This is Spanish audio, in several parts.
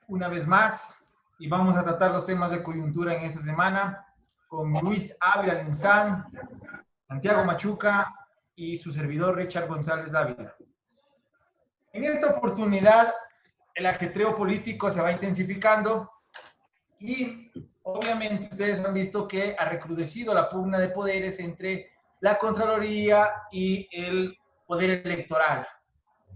una vez más y vamos a tratar los temas de coyuntura en esta semana con Luis Ávila Linzán, Santiago Machuca y su servidor Richard González Dávila. En esta oportunidad el ajetreo político se va intensificando y obviamente ustedes han visto que ha recrudecido la pugna de poderes entre la Contraloría y el Poder Electoral.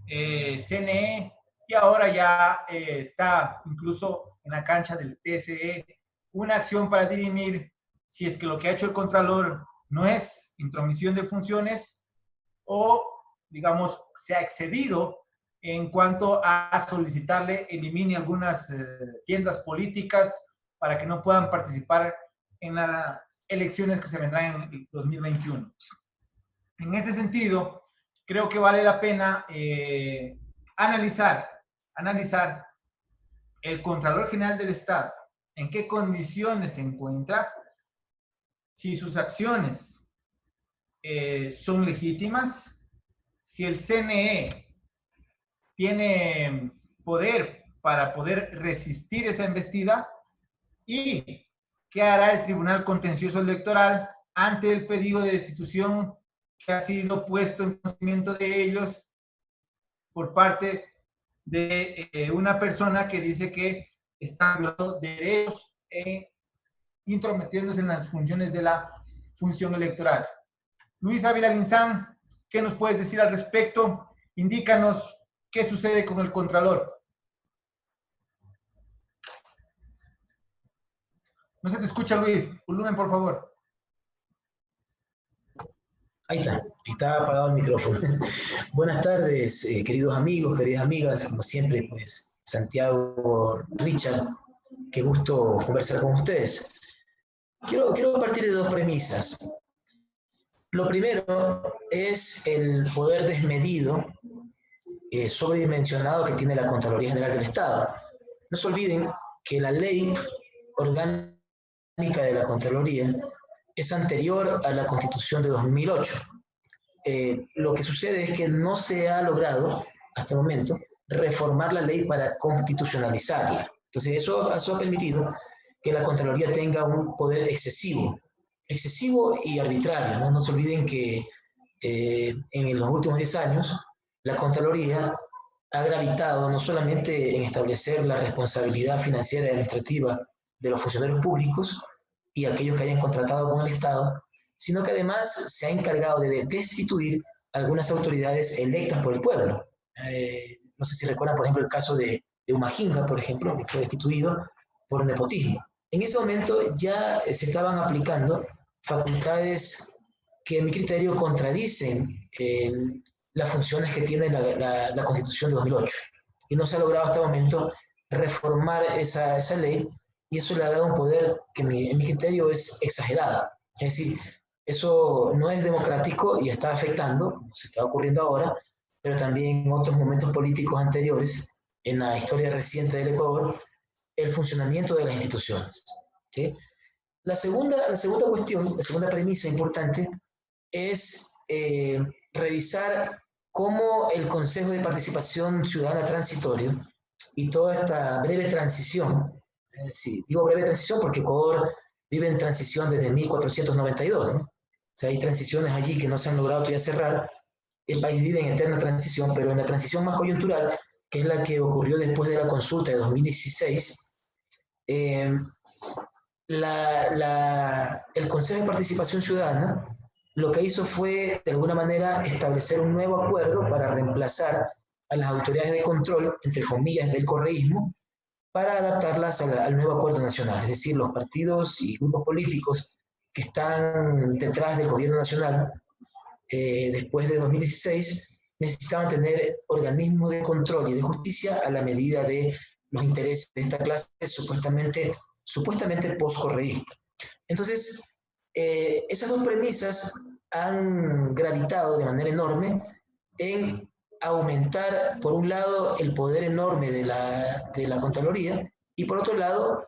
CNE, y ahora ya está incluso en la cancha del TSE una acción para dirimir si es que lo que ha hecho el Contralor no es intromisión de funciones o, digamos, se ha excedido en cuanto a solicitarle elimine algunas tiendas políticas para que no puedan participar en las elecciones que se vendrán en el 2021. En este sentido, creo que vale la pena analizar el Contralor General del Estado, en qué condiciones se encuentra, si sus acciones son legítimas, si el CNE tiene poder para poder resistir esa embestida y qué hará el Tribunal Contencioso Electoral ante el pedido de destitución que ha sido puesto en conocimiento de ellos por parte de una persona que dice que está violando derechos intrometiéndose en las funciones de la función electoral. Luis Ávila Linzán, ¿qué nos puedes decir al respecto? Indícanos qué sucede con el Contralor. No se te escucha, Luis. Volumen, por favor. Ahí está apagado el micrófono. Buenas tardes, queridos amigos, queridas amigas, como siempre, pues, Santiago, Richard, qué gusto conversar con ustedes. Quiero partir de dos premisas. Lo primero es el poder desmedido, sobredimensionado que tiene la Contraloría General del Estado. No se olviden que la ley orgánica de la Contraloría es anterior a la Constitución de 2008. Lo que sucede es que no se ha logrado, hasta el momento, reformar la ley para constitucionalizarla. Entonces, eso ha permitido que la Contraloría tenga un poder excesivo y arbitrario, ¿no? No se olviden que en los últimos 10 años, la Contraloría ha gravitado no solamente en establecer la responsabilidad financiera y administrativa de los funcionarios públicos y aquellos que hayan contratado con el Estado, sino que además se ha encargado de destituir algunas autoridades electas por el pueblo. No sé si recuerdan, por ejemplo, el caso de Humajinga, por ejemplo, que fue destituido por nepotismo. En ese momento ya se estaban aplicando facultades que, en mi criterio, contradicen las funciones que tiene la Constitución de 2008. Y no se ha logrado hasta el momento reformar esa ley, y eso le ha dado un poder que, en mi criterio, es exagerado. Es decir, eso no es democrático y está afectando, como se está ocurriendo ahora, pero también en otros momentos políticos anteriores, en la historia reciente del Ecuador, el funcionamiento de las instituciones. ¿Sí? La segunda cuestión, la segunda premisa importante, es revisar cómo el Consejo de Participación Ciudadana Transitorio y toda esta breve transición, sí, digo breve transición porque Ecuador vive en transición desde 1492, ¿no? O sea, hay transiciones allí que no se han logrado todavía cerrar. El país vive en eterna transición, pero en la transición más coyuntural, que es la que ocurrió después de la consulta de 2016, el Consejo de Participación Ciudadana lo que hizo fue, de alguna manera, establecer un nuevo acuerdo para reemplazar a las autoridades de control, entre comillas, del correísmo, para adaptarlas al nuevo acuerdo nacional. Es decir, los partidos y grupos políticos que están detrás del gobierno nacional después de 2016 necesitaban tener organismos de control y de justicia a la medida de los intereses de esta clase supuestamente post-correísta. Entonces, esas dos premisas han gravitado de manera enorme en aumentar, por un lado, el poder enorme de la Contraloría y, por otro lado,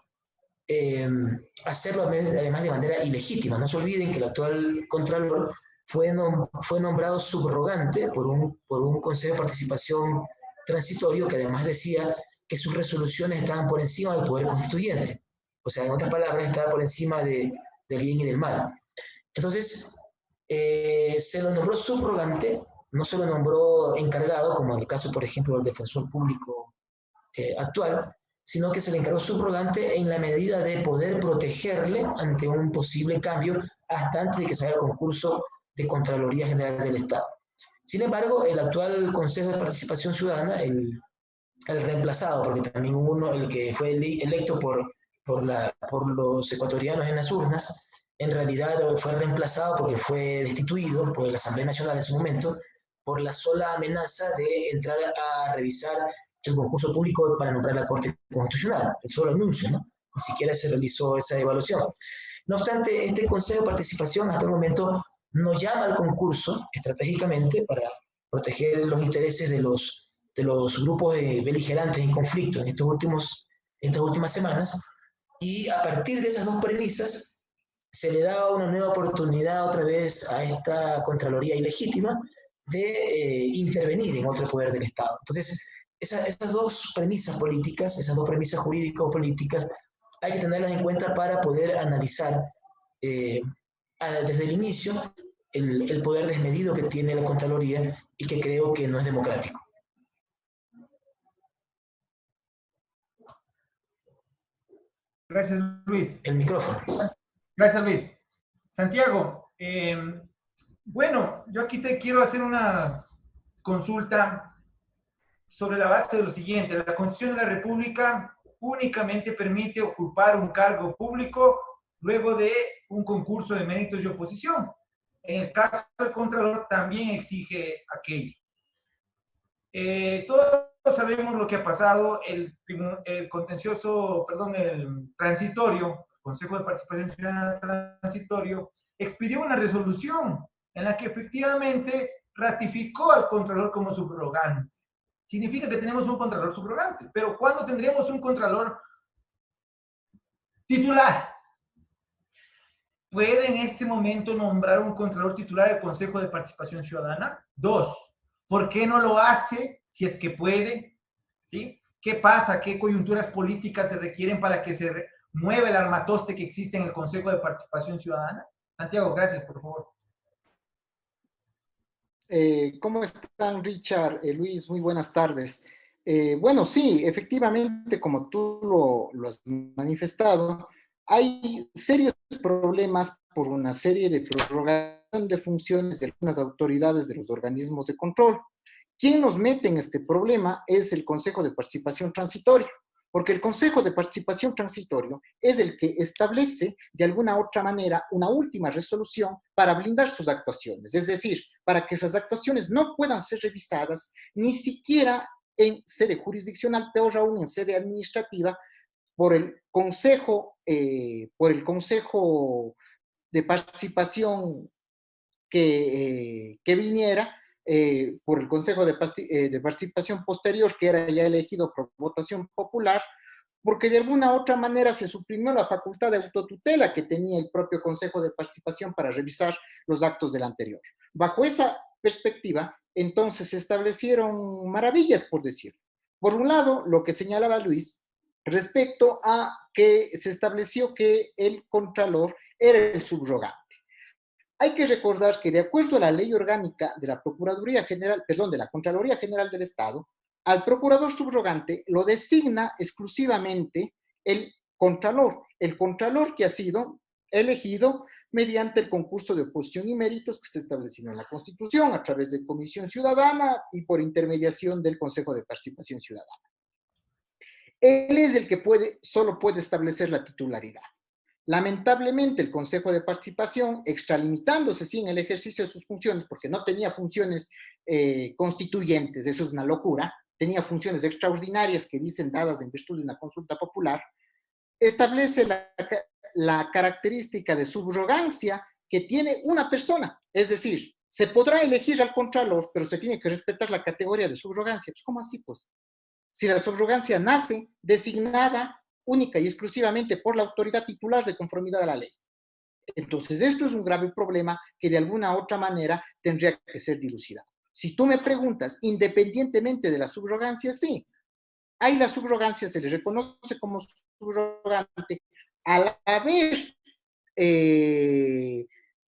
hacerlo además de manera ilegítima. No se olviden que el actual Contralor fue nombrado subrogante por un Consejo de Participación Transitorio que además decía que sus resoluciones estaban por encima del poder constituyente. O sea, en otras palabras, estaba por encima del bien y del mal. Entonces, se lo nombró subrogante, no se lo nombró encargado, como en el caso, por ejemplo, del defensor público actual, sino que se le encargó subrogante en la medida de poder protegerle ante un posible cambio hasta antes de que se haga el concurso de Contraloría General del Estado. Sin embargo, el actual Consejo de Participación Ciudadana, el reemplazado, porque también hubo uno, el que fue electo por los ecuatorianos en las urnas, en realidad fue reemplazado porque fue destituido por la Asamblea Nacional en su momento, por la sola amenaza de entrar a revisar el concurso público para nombrar la Corte Constitucional, el solo anuncio, ¿no? Ni siquiera se realizó esa evaluación. No obstante, este Consejo de Participación hasta el momento no llama al concurso estratégicamente para proteger los intereses de los grupos beligerantes en conflicto en estas últimas semanas, y a partir de esas dos premisas se le da una nueva oportunidad otra vez a esta Contraloría ilegítima de intervenir en otro poder del Estado. Entonces, esas dos premisas políticas, esas dos premisas jurídico-políticas, hay que tenerlas en cuenta para poder analizar desde el inicio el poder desmedido que tiene la Contraloría y que creo que no es democrático. Gracias, Luis. El micrófono. Gracias, Luis. Santiago, bueno, yo aquí te quiero hacer una consulta sobre la base de lo siguiente. La Constitución de la República únicamente permite ocupar un cargo público luego de un concurso de méritos y oposición. En el caso del Contralor también exige aquello. Todos sabemos lo que ha pasado, el contencioso, perdón, el transitorio, Consejo de Participación Ciudadana transitorio, expidió una resolución en la que efectivamente ratificó al Contralor como subrogante. Significa que tenemos un Contralor subrogante, pero ¿cuándo tendremos un Contralor titular? ¿Puede en este momento nombrar un Contralor titular el Consejo de Participación Ciudadana? 2. ¿Por qué no lo hace si es que puede? ¿Sí? ¿Qué pasa? ¿Qué coyunturas políticas se requieren para que se mueva el armatoste que existe en el Consejo de Participación Ciudadana? Santiago, gracias, por favor. ¿Cómo están, Richard? Luis, muy buenas tardes. Bueno, sí, efectivamente, como tú lo has manifestado, hay serios problemas por una serie de prorrogación de funciones de algunas autoridades de los organismos de control. Quien nos mete en este problema es el Consejo de Participación Transitorio, porque el Consejo de Participación Transitorio es el que establece de alguna otra manera una última resolución para blindar sus actuaciones, es decir, para que esas actuaciones no puedan ser revisadas ni siquiera en sede jurisdiccional, peor aún en sede administrativa, por el Consejo de Participación que viniera, por el Consejo de Participación posterior, que era ya elegido por votación popular, porque de alguna otra manera se suprimió la facultad de autotutela que tenía el propio Consejo de Participación para revisar los actos del anterior. Bajo esa perspectiva, entonces se establecieron maravillas, por decirlo. Por un lado, lo que señalaba Luis, respecto a que se estableció que el Contralor era el subrogante. Hay que recordar que de acuerdo a la ley orgánica de la Procuraduría General, perdón, de la Contraloría General del Estado, al procurador subrogante lo designa exclusivamente el Contralor que ha sido elegido mediante el concurso de oposición y méritos que está establecido en la Constitución a través de Comisión Ciudadana y por intermediación del Consejo de Participación Ciudadana. Él es el que solo puede establecer la titularidad. Lamentablemente, el Consejo de Participación, extralimitándose sí en el ejercicio de sus funciones, porque no tenía funciones constituyentes, eso es una locura, tenía funciones extraordinarias que dicen dadas en virtud de una consulta popular, establece la característica de subrogancia que tiene una persona, es decir, se podrá elegir al Contralor, pero se tiene que respetar la categoría de subrogancia. Pues, ¿cómo así, pues? Si la subrogancia nace designada única y exclusivamente por la autoridad titular de conformidad a la ley. Entonces, esto es un grave problema que de alguna otra manera tendría que ser dilucidado. Si tú me preguntas, independientemente de la subrogancia, sí, Ahí la subrogancia se le reconoce como subrogante al haber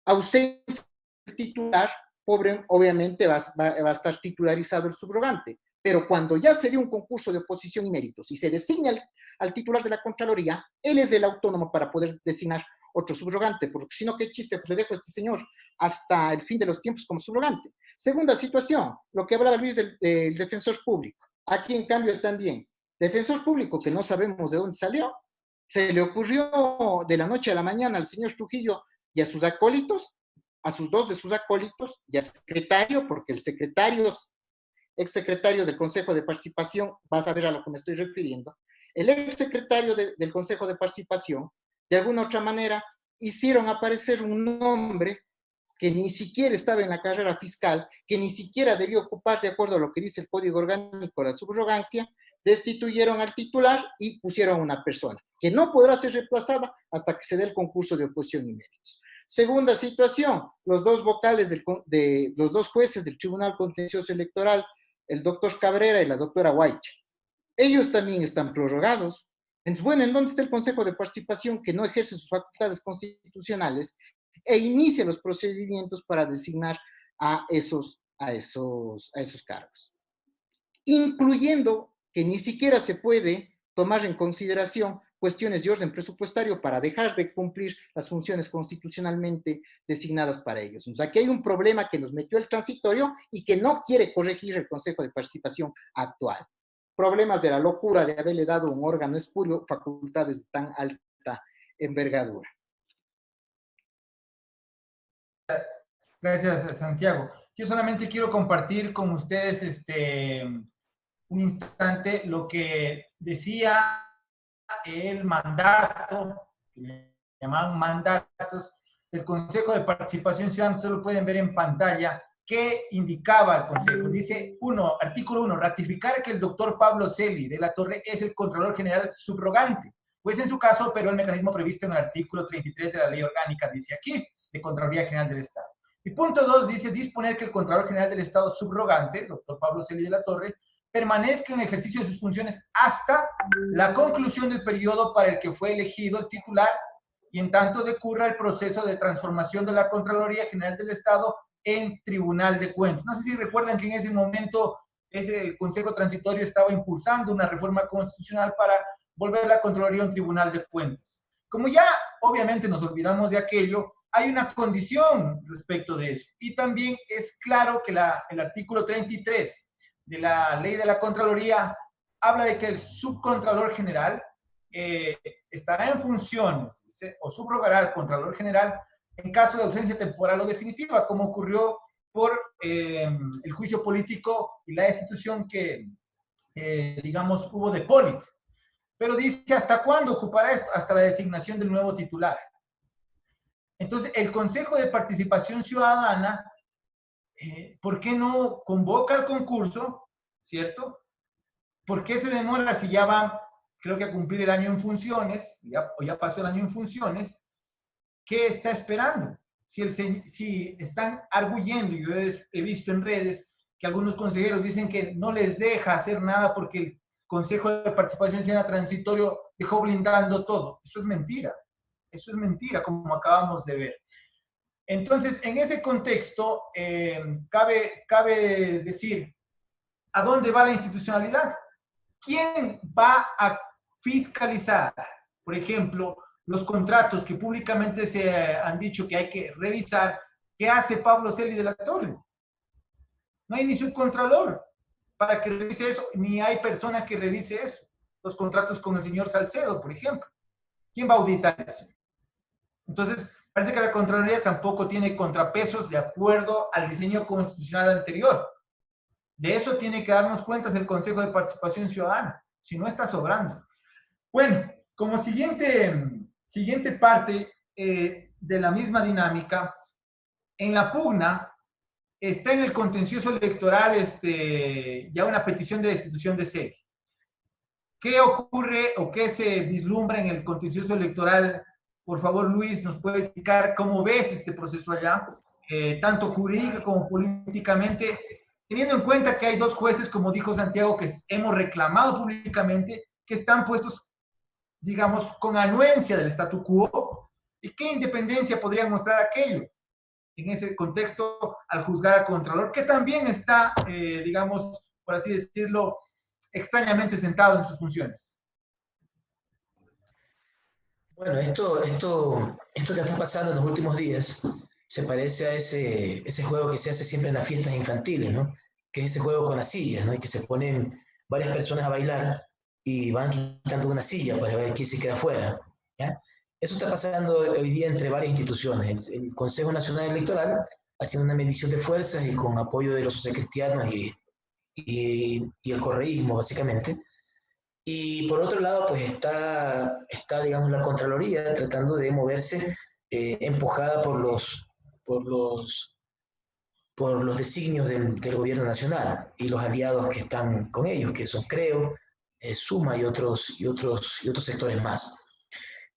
ausencia del titular, obviamente va a estar titularizado el subrogante. Pero cuando ya se dio un concurso de oposición y méritos y se designa al titular de la Contraloría, él es el autónomo para poder designar otro subrogante, porque si no, qué chiste, pues le dejo a este señor hasta el fin de los tiempos como subrogante. Segunda situación, lo que hablaba Luis del defensor público. Aquí, en cambio, también, defensor público que no sabemos de dónde salió, se le ocurrió de la noche a la mañana al señor Trujillo y a sus acólitos, a sus dos de sus acólitos y al secretario, porque el secretario, exsecretario del Consejo de Participación, vas a ver a lo que me estoy refiriendo, el exsecretario del Consejo de Participación, de alguna otra manera, hicieron aparecer un nombre que ni siquiera estaba en la carrera fiscal, que ni siquiera debió ocupar, de acuerdo a lo que dice el Código Orgánico, la subrogancia, destituyeron al titular y pusieron a una persona que no podrá ser reemplazada hasta que se dé el concurso de oposición y méritos. Segunda situación, los dos vocales de los dos jueces del Tribunal Contencioso Electoral, el doctor Cabrera y la doctora Guaycha, ellos también están prorrogados. Entonces, bueno, ¿en dónde está el Consejo de Participación que no ejerce sus facultades constitucionales e inicia los procedimientos para designar a esos cargos? Incluyendo que ni siquiera se puede tomar en consideración cuestiones de orden presupuestario para dejar de cumplir las funciones constitucionalmente designadas para ellos. O sea, aquí hay un problema que nos metió el transitorio y que no quiere corregir el Consejo de Participación actual. Problemas de la locura de haberle dado a un órgano espurio facultades de tan alta envergadura. Gracias, Santiago. Yo solamente quiero compartir con ustedes un instante lo que decía el mandato, que le llamaban mandatos, del Consejo de Participación Ciudadana. Ustedes lo pueden ver en pantalla, que indicaba el Consejo. Dice, artículo 1, ratificar que el doctor Pablo Celi de la Torre es el Contralor General subrogante. Pues en su caso operó el mecanismo previsto en el artículo 33 de la Ley Orgánica, dice aquí, de Contraloría General del Estado. Y punto 2 dice, disponer que el Contralor General del Estado subrogante, doctor Pablo Celi de la Torre, permanezca en el ejercicio de sus funciones hasta la conclusión del periodo para el que fue elegido el titular y en tanto decurra el proceso de transformación de la Contraloría General del Estado en Tribunal de Cuentas. No sé si recuerdan que en ese momento ese Consejo Transitorio estaba impulsando una reforma constitucional para volver la Contraloría un Tribunal de Cuentas. Como ya obviamente nos olvidamos de aquello, hay una condición respecto de eso. Y también es claro que el artículo 33 de la Ley de la Contraloría habla de que el subcontralor general estará en funciones o subrogará al Contralor General en caso de ausencia temporal o definitiva, como ocurrió por el juicio político y la destitución que, digamos, hubo de Polit. Pero dice, ¿hasta cuándo ocupará esto? Hasta la designación del nuevo titular. Entonces, el Consejo de Participación Ciudadana, ¿por qué no convoca el concurso? ¿Cierto? ¿Por qué se demora si ya va, creo que a cumplir el año en funciones, o ya pasó el año en funciones? ¿Qué está esperando? Si están arguyendo, y yo he visto en redes que algunos consejeros dicen que no les deja hacer nada porque el Consejo de Participación Ciudadana Transitorio dejó blindando todo. Eso es mentira, como acabamos de ver. Entonces, en ese contexto, cabe decir, ¿a dónde va la institucionalidad? ¿Quién va a fiscalizar, por ejemplo, los contratos que públicamente se han dicho que hay que revisar? ¿Qué hace Pablo Celi de la Torre? No hay ni subcontralor para que revise eso, ni hay persona que revise eso. Los contratos con el señor Salcedo, por ejemplo. ¿Quién va a auditar eso? Entonces, parece que la Contraloría tampoco tiene contrapesos de acuerdo al diseño constitucional anterior. De eso tiene que darnos cuenta el Consejo de Participación Ciudadana, si no está sobrando. Bueno, como siguiente parte de la misma dinámica, en la pugna está en el contencioso electoral ya una petición de destitución de Celi. ¿Qué ocurre o qué se vislumbra en el contencioso electoral? Por favor, Luis, ¿nos puede explicar cómo ves este proceso allá, tanto jurídica como políticamente? teniendo en cuenta que hay dos jueces, como dijo Santiago, que hemos reclamado públicamente, que están puestos, digamos, con anuencia del statu quo, ¿y qué independencia podrían mostrar aquello? En ese contexto, al juzgar al Contralor, que también está, digamos, por así decirlo, extrañamente sentado en sus funciones. Bueno, esto que está pasando en los últimos días se parece a ese juego que se hace siempre en las fiestas infantiles, ¿no? Que es ese juego con las sillas, ¿no? Y que se ponen varias personas a bailar y van quitando una silla para ver quién se queda fuera, ¿ya? Eso está pasando hoy día entre varias instituciones. El Consejo Nacional Electoral haciendo una medición de fuerzas y con apoyo de los socialcristianos y el correísmo, básicamente. Y por otro lado, pues digamos, la Contraloría tratando de moverse, empujada por los, por los designios del gobierno nacional y los aliados que están con ellos, que son Creo, Suma y otros sectores más.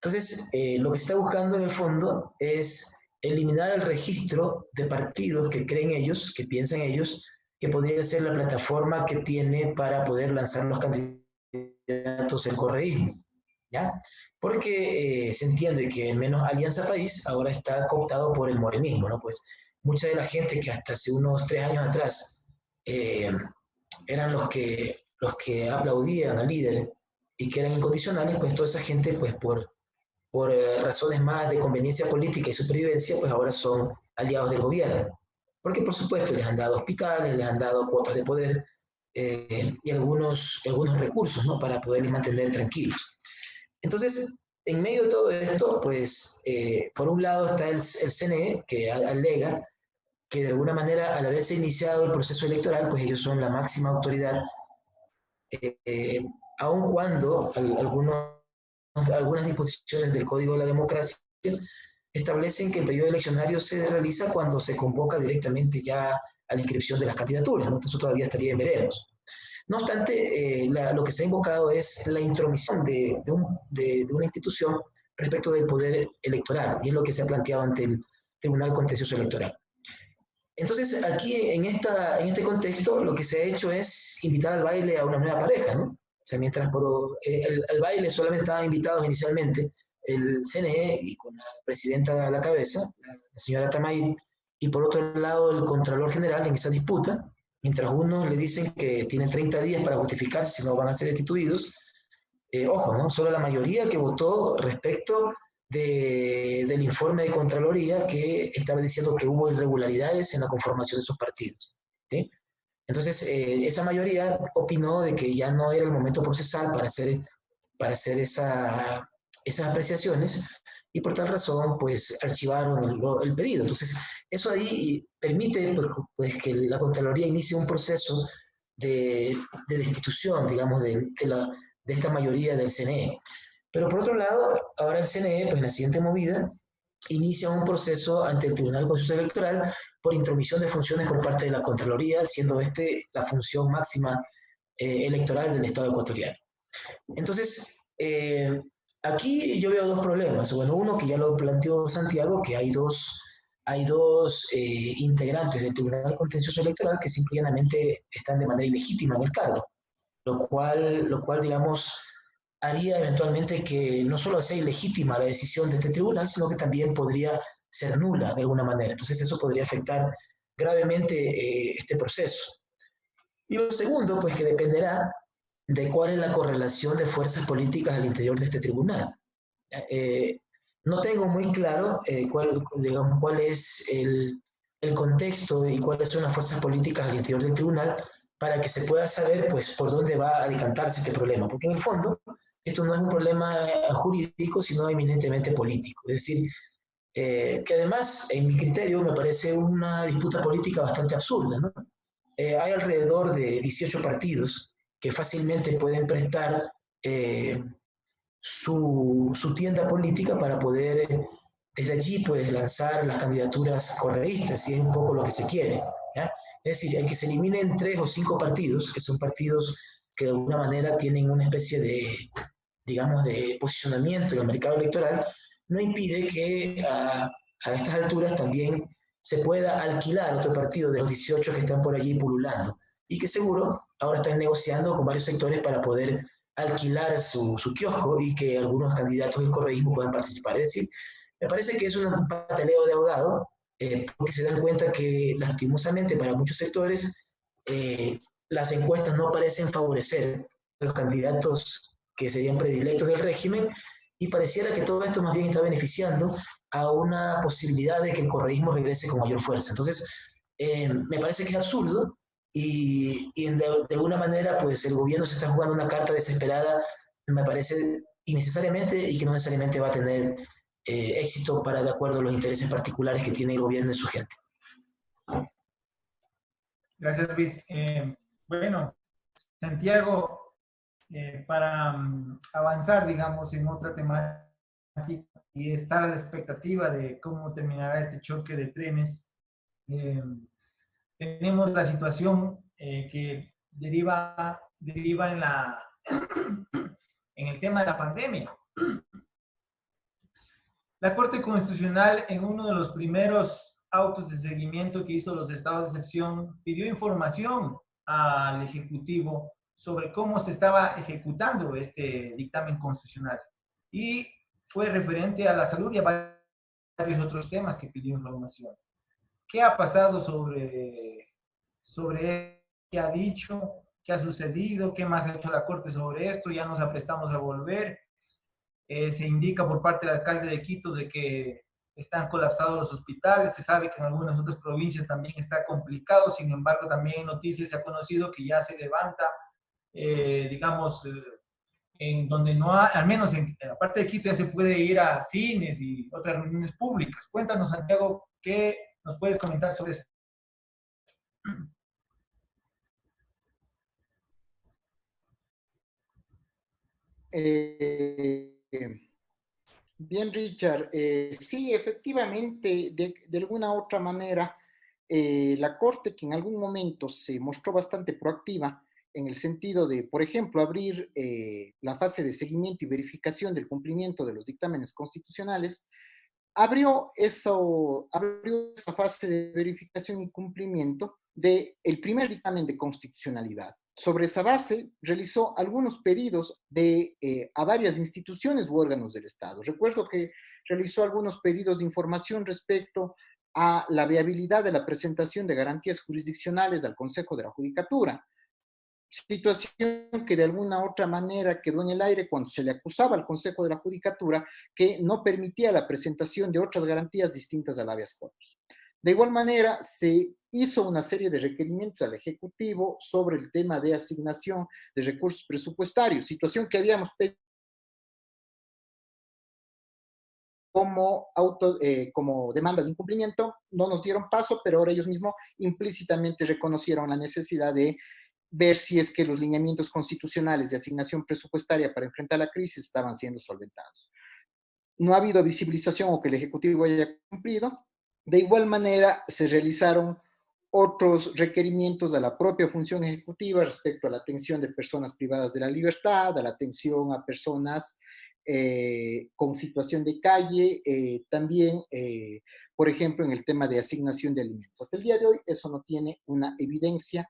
Entonces, lo que se está buscando en el fondo es eliminar el registro de partidos que creen ellos, que piensan ellos, que podría ser la plataforma que tiene para poder lanzar los candidatos el correísmo, ¿ya? Porque se entiende que menos Alianza País ahora está cooptado por el morenismo, ¿no? Pues mucha de la gente que hasta hace unos 3 años atrás eh, eran los que aplaudían al líder y que eran incondicionales, pues toda esa gente, pues por razones más de conveniencia política y supervivencia, pues ahora son aliados del gobierno. Porque por supuesto les han dado hospitales, les han dado cuotas de poder y algunos recursos, ¿no? Para poderles mantener tranquilos. Entonces, en medio de todo esto, pues por un lado está el CNE, que alega que de alguna manera al haberse iniciado el proceso electoral, pues ellos son la máxima autoridad, aun cuando algunas disposiciones del Código de la Democracia establecen que el periodo eleccionario se realiza cuando se convoca directamente ya a la inscripción de las candidaturas, ¿no? Eso todavía estaría en veremos. No obstante, lo que se ha invocado es la intromisión de una institución respecto del poder electoral, y es lo que se ha planteado ante el Tribunal Contencioso Electoral. Entonces, aquí en este contexto, lo que se ha hecho es invitar al baile a una nueva pareja, ¿no? O sea, mientras al baile solamente estaban invitados inicialmente el CNE y con la presidenta a la cabeza, la señora Tamay, y por otro lado el Contralor General en esa disputa, mientras unos le dicen que tienen 30 días para justificarse si no van a ser destituidos. Ojo, ¿no? Solo la mayoría que votó respecto del informe de Contraloría que estaba diciendo que hubo irregularidades en la conformación de esos partidos, ¿sí? Entonces, esa mayoría opinó de que ya no era el momento procesal para hacer esas apreciaciones y por tal razón, pues, archivaron el pedido. Entonces, eso ahí permite pues, que la Contraloría inicie un proceso de destitución, digamos, de esta mayoría del CNE. Pero por otro lado, ahora el CNE, pues en la siguiente movida, inicia un proceso ante el Tribunal Constitucional Electoral por intromisión de funciones por parte de la Contraloría, siendo la función máxima electoral del Estado ecuatoriano. Entonces, aquí yo veo dos problemas. Bueno, uno que ya lo planteó Santiago, que hay dos integrantes del Tribunal Contencioso Electoral que simplemente están de manera ilegítima en el cargo, lo cual digamos, haría eventualmente que no solo sea ilegítima la decisión de este tribunal, sino que también podría ser nula de alguna manera. Entonces eso podría afectar gravemente este proceso. Y lo segundo, pues que dependerá de cuál es la correlación de fuerzas políticas al interior de este tribunal. No tengo muy claro cuál es el contexto y cuáles son las fuerzas políticas al interior del tribunal para que se pueda saber pues, por dónde va a decantarse este problema. Porque en el fondo, esto no es un problema jurídico, sino eminentemente político. Es decir, que además, en mi criterio, me parece una disputa política bastante absurda, ¿no? Hay alrededor de 18 partidos que fácilmente pueden prestar su tienda política para poder desde allí pues, lanzar las candidaturas correístas, y es un poco lo que se quiere, ¿ya? Es decir, el que se eliminen 3 o 5 partidos, que son partidos que de alguna manera tienen una especie digamos, de posicionamiento en el mercado electoral, no impide que a estas alturas también se pueda alquilar otro partido de los 18 que están por allí pululando y que seguro ahora están negociando con varios sectores para poder alquilar su kiosco y que algunos candidatos del correísmo puedan participar. Es decir, me parece que es un pataleo de ahogado, porque se dan cuenta que lastimosamente para muchos sectores las encuestas no parecen favorecer a los candidatos que serían predilectos del régimen y pareciera que todo esto más bien está beneficiando a una posibilidad de que el correísmo regrese con mayor fuerza. Entonces, me parece que es absurdo y de alguna manera pues el gobierno se está jugando una carta desesperada, me parece innecesariamente y que no necesariamente va a tener éxito para de acuerdo a los intereses particulares que tiene el gobierno y su gente. Gracias, Luis. Bueno, Santiago, para avanzar, digamos, en otra temática y estar a la expectativa de cómo terminará este choque de trenes, tenemos la situación que deriva en en el tema de la pandemia. La Corte Constitucional, en uno de los primeros autos de seguimiento que hizo los estados de excepción, pidió información al Ejecutivo sobre cómo se estaba ejecutando este dictamen constitucional. Y fue referente a la salud y a varios otros temas que pidió información. ¿Qué ha pasado sobre qué ha dicho, qué ha sucedido, qué más ha hecho la Corte sobre esto? Ya nos aprestamos a volver. Se indica por parte del alcalde de Quito de que están colapsados los hospitales, se sabe que en algunas otras provincias también está complicado, sin embargo también en noticias se ha conocido que ya se levanta, digamos, en donde no hay, al menos aparte de Quito ya se puede ir a cines y otras reuniones públicas. Cuéntanos, Santiago, ¿qué nos puedes comentar sobre esto? Bien, Richard. Sí, efectivamente, de alguna otra manera, la Corte, que en algún momento se mostró bastante proactiva en el sentido de, por ejemplo, abrir la fase de seguimiento y verificación del cumplimiento de los dictámenes constitucionales, abrió esa fase de verificación y cumplimiento del primer dictamen de constitucionalidad. Sobre esa base, realizó algunos pedidos a varias instituciones u órganos del Estado. Recuerdo que realizó algunos pedidos de información respecto a la viabilidad de la presentación de garantías jurisdiccionales al Consejo de la Judicatura, situación que de alguna otra manera quedó en el aire cuando se le acusaba al Consejo de la Judicatura que no permitía la presentación de otras garantías distintas al habeas corpus. De igual manera, se hizo una serie de requerimientos al Ejecutivo sobre el tema de asignación de recursos presupuestarios, situación que habíamos pedido como demanda de incumplimiento. No nos dieron paso, pero ahora ellos mismos implícitamente reconocieron la necesidad de ver si es que los lineamientos constitucionales de asignación presupuestaria para enfrentar la crisis estaban siendo solventados. No ha habido visibilización o que el Ejecutivo haya cumplido. De igual manera, se realizaron otros requerimientos a la propia función ejecutiva respecto a la atención de personas privadas de la libertad, a la atención a personas con situación de calle, también, por ejemplo, en el tema de asignación de alimentos. Hasta el día de hoy, eso no tiene una evidencia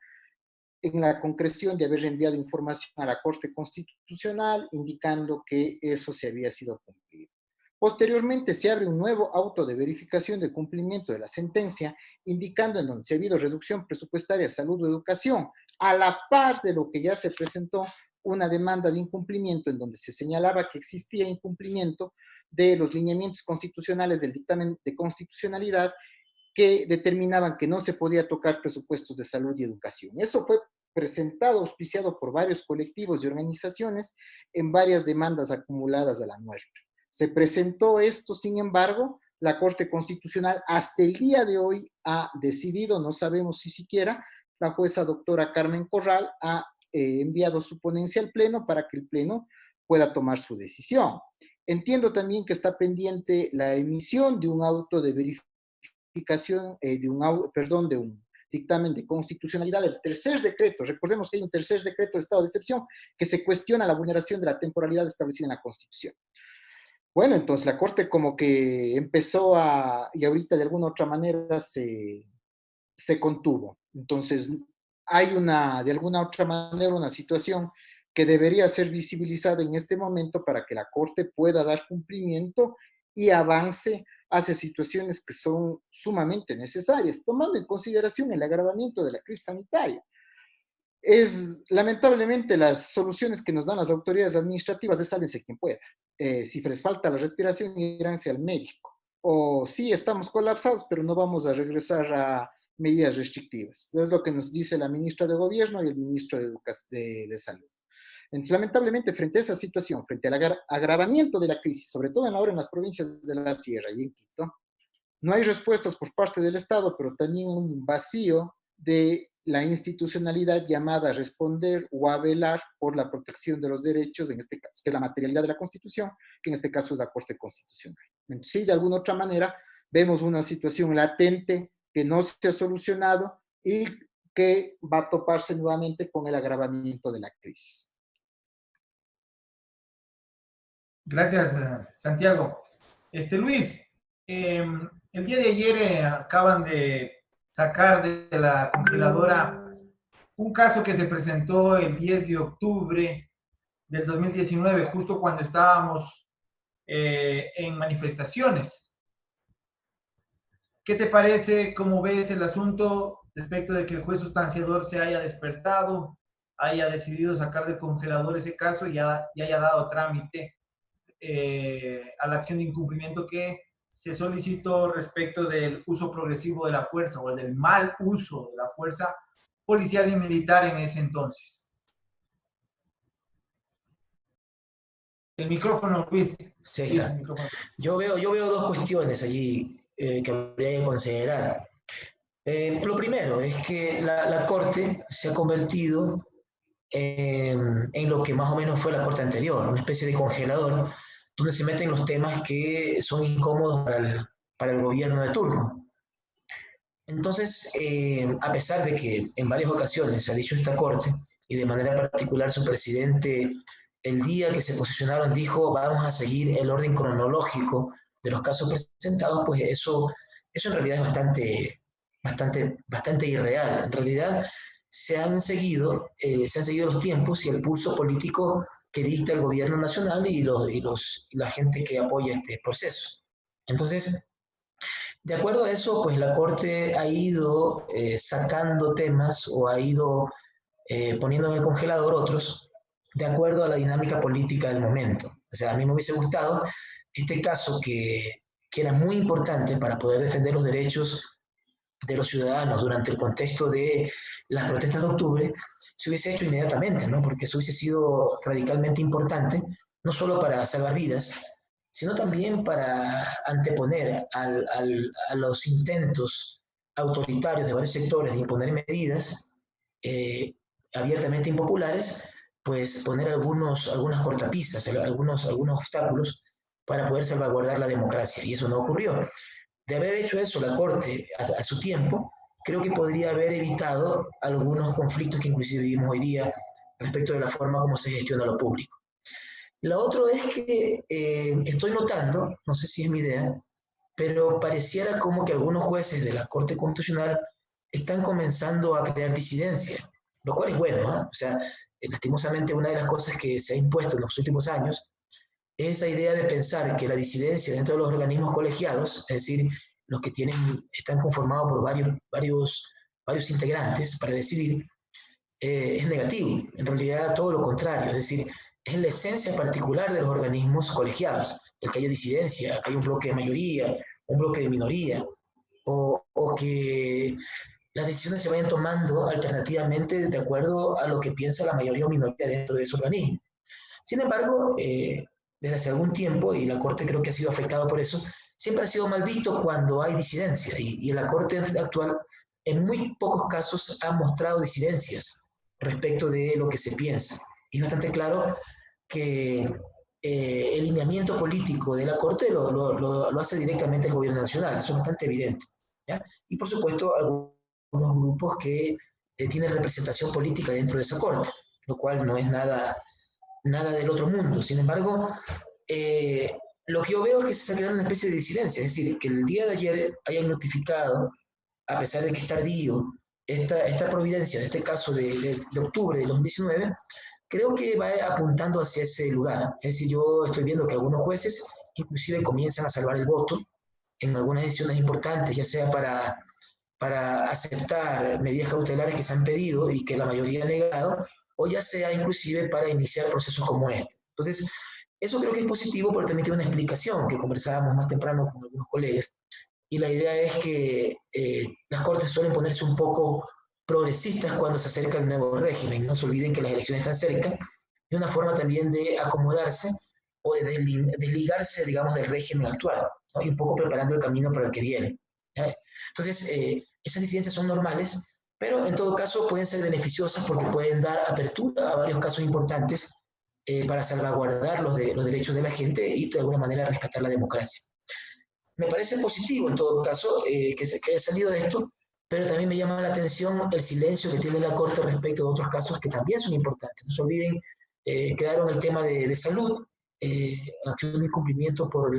en la concreción de haber enviado información a la Corte Constitucional indicando que eso se había sido cumplido. Posteriormente se abre un nuevo auto de verificación de cumplimiento de la sentencia, indicando en donde se ha habido reducción presupuestaria, salud o educación, a la par de lo que ya se presentó una demanda de incumplimiento en donde se señalaba que existía incumplimiento de los lineamientos constitucionales del dictamen de constitucionalidad que determinaban que no se podía tocar presupuestos de salud y educación. Eso fue presentado, auspiciado por varios colectivos y organizaciones en varias demandas acumuladas a la nuestra. Se presentó esto, sin embargo, la Corte Constitucional hasta el día de hoy ha decidido, no sabemos si siquiera, la jueza doctora Carmen Corral ha enviado su ponencia al Pleno para que el Pleno pueda tomar su decisión. Entiendo también que está pendiente la emisión de un auto de verificación, de un dictamen de constitucionalidad del tercer decreto. Recordemos que hay un tercer decreto de estado de excepción que se cuestiona la vulneración de la temporalidad establecida en la Constitución. Bueno, entonces la Corte como que empezó y ahorita de alguna otra manera se contuvo. Entonces, hay de alguna otra manera, una situación que debería ser visibilizada en este momento para que la Corte pueda dar cumplimiento y avance hacia situaciones que son sumamente necesarias, tomando en consideración el agravamiento de la crisis sanitaria. Lamentablemente las soluciones que nos dan las autoridades administrativas es sálvese quien pueda. Si les falta la respiración, iránse al médico. O sí, estamos colapsados, pero no vamos a regresar a medidas restrictivas. Es lo que nos dice la ministra de Gobierno y el ministro de Salud. Entonces, lamentablemente, frente a esa situación, frente al agravamiento de la crisis, sobre todo ahora en las provincias de la Sierra y en Quito, no hay respuestas por parte del Estado, pero también un vacío de la institucionalidad llamada a responder o a velar por la protección de los derechos, en este caso, que es la materialidad de la Constitución, que en este caso es la Corte Constitucional. Entonces, sí, de alguna otra manera, vemos una situación latente que no se ha solucionado y que va a toparse nuevamente con el agravamiento de la crisis. Gracias, Santiago. Luis, el día de ayer acaban de sacar de la congeladora un caso que se presentó el 10 de octubre del 2019, justo cuando estábamos en manifestaciones. ¿Qué te parece? ¿Cómo ves el asunto respecto de que el juez sustanciador se haya despertado, haya decidido sacar del congelador ese caso y haya dado trámite a la acción de incumplimiento que se solicitó respecto del uso progresivo de la fuerza o del mal uso de la fuerza policial y militar en ese entonces? El micrófono, Luis. Sí, está. Yo veo dos cuestiones allí que habría que considerar. Lo primero es que la Corte se ha convertido en lo que más o menos fue la Corte anterior, una especie de congelador donde se meten los temas que son incómodos para el gobierno de turno. Entonces, a pesar de que en varias ocasiones se ha dicho esta Corte, y de manera particular su presidente, el día que se posicionaron dijo vamos a seguir el orden cronológico de los casos presentados, pues eso en realidad es bastante irreal. En realidad se han seguido los tiempos y el pulso político que dicta el gobierno nacional y la gente que apoya este proceso. Entonces, de acuerdo a eso, pues la Corte ha ido sacando temas o ha ido poniendo en el congelador otros de acuerdo a la dinámica política del momento. O sea, a mí me hubiese gustado que este caso, que era muy importante para poder defender los derechos de los ciudadanos durante el contexto de las protestas de octubre, se hubiese hecho inmediatamente, ¿no? Porque eso hubiese sido radicalmente importante, no solo para salvar vidas, sino también para anteponer a los intentos autoritarios de varios sectores de imponer medidas abiertamente impopulares, pues poner algunas cortapisas, algunos obstáculos para poder salvaguardar la democracia. Y eso no ocurrió. De haber hecho eso la Corte a su tiempo, creo que podría haber evitado algunos conflictos que inclusive vivimos hoy día respecto de la forma como se gestiona lo público. Lo otro es que estoy notando, no sé si es mi idea, pero pareciera como que algunos jueces de la Corte Constitucional están comenzando a crear disidencia, lo cual es bueno, ¿eh? O sea, lastimosamente una de las cosas que se ha impuesto en los últimos años es esa idea de pensar que la disidencia dentro de los organismos colegiados, es decir, los que están conformados por varios integrantes para decidir, es negativo. En realidad todo lo contrario, es decir, es la esencia particular de los organismos colegiados, el que haya disidencia, que haya un bloque de mayoría, un bloque de minoría, o que las decisiones se vayan tomando alternativamente de acuerdo a lo que piensa la mayoría o minoría dentro de ese organismo. Sin embargo, desde hace algún tiempo, y la Corte creo que ha sido afectada por eso, siempre ha sido mal visto cuando hay disidencia, y la Corte actual en muy pocos casos ha mostrado disidencias respecto de lo que se piensa. Y es bastante claro que el lineamiento político de la Corte lo hace directamente el gobierno nacional, eso es bastante evidente, ¿ya? Y por supuesto algunos grupos que tienen representación política dentro de esa Corte, lo cual no es nada del otro mundo. Sin embargo, lo que yo veo es que se está creando una especie de disidencia, es decir, que el día de ayer hayan notificado, a pesar de que es tardío, esta providencia, en este caso de octubre de 2019, creo que va apuntando hacia ese lugar. Es decir, yo estoy viendo que algunos jueces inclusive comienzan a salvar el voto en algunas decisiones importantes, ya sea para aceptar medidas cautelares que se han pedido y que la mayoría ha negado, o ya sea inclusive para iniciar procesos como este. Entonces, eso creo que es positivo, pero también tiene una explicación que conversábamos más temprano con algunos colegas. Y la idea es que las cortes suelen ponerse un poco progresistas cuando se acerca el nuevo régimen. No se olviden que las elecciones están cerca. Es una forma también de acomodarse o de desligarse, digamos, del régimen actual, ¿no? Y un poco preparando el camino para el que viene. ¿Ya? Entonces, esas disidencias son normales, pero en todo caso pueden ser beneficiosas porque pueden dar apertura a varios casos importantes para salvaguardar los derechos de la gente y de alguna manera rescatar la democracia. Me parece positivo en todo caso que haya salido esto, pero también me llama la atención el silencio que tiene la Corte respecto de otros casos que también son importantes. No se olviden, quedaron el tema de salud, aquí un incumplimiento por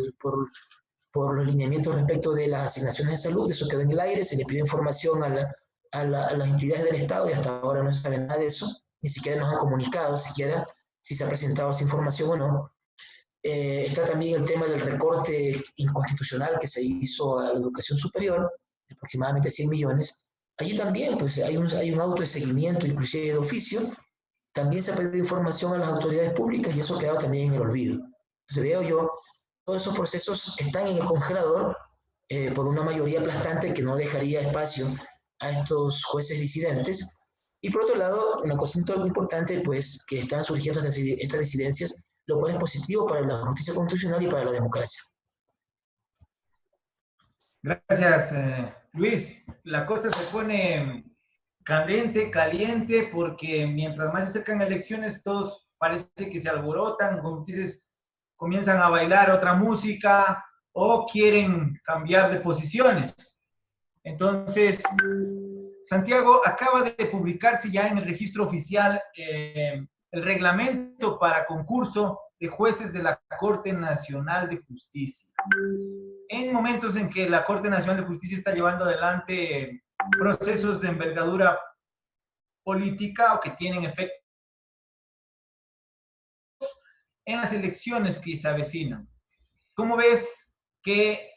los lineamientos respecto de las asignaciones de salud, eso quedó en el aire, se le pidió información a las entidades del Estado y hasta ahora no se sabe nada de eso, ni siquiera nos han comunicado siquiera si se ha presentado esa información o no. Está también el tema del recorte inconstitucional que se hizo a la educación superior, de aproximadamente 100 millones. Allí también pues, hay un auto de seguimiento, inclusive de oficio. También se ha pedido información a las autoridades públicas y eso quedaba también en el olvido. Entonces veo yo, todos esos procesos están en el congelador por una mayoría aplastante que no dejaría espacio a estos jueces disidentes. Y por otro lado, una cosa importante, pues, que están surgiendo estas disidencias, lo cual es positivo para la justicia constitucional y para la democracia. Gracias, Luis. La cosa se pone candente, caliente, porque mientras más se acercan elecciones, todos parece que se alborotan, como dices, comienzan a bailar otra música o quieren cambiar de posiciones. Entonces, Santiago, acaba de publicarse ya en el registro oficial el reglamento para concurso de jueces de la Corte Nacional de Justicia. En momentos en que la Corte Nacional de Justicia está llevando adelante procesos de envergadura política o que tienen efecto en las elecciones que se avecinan. ¿Cómo ves que,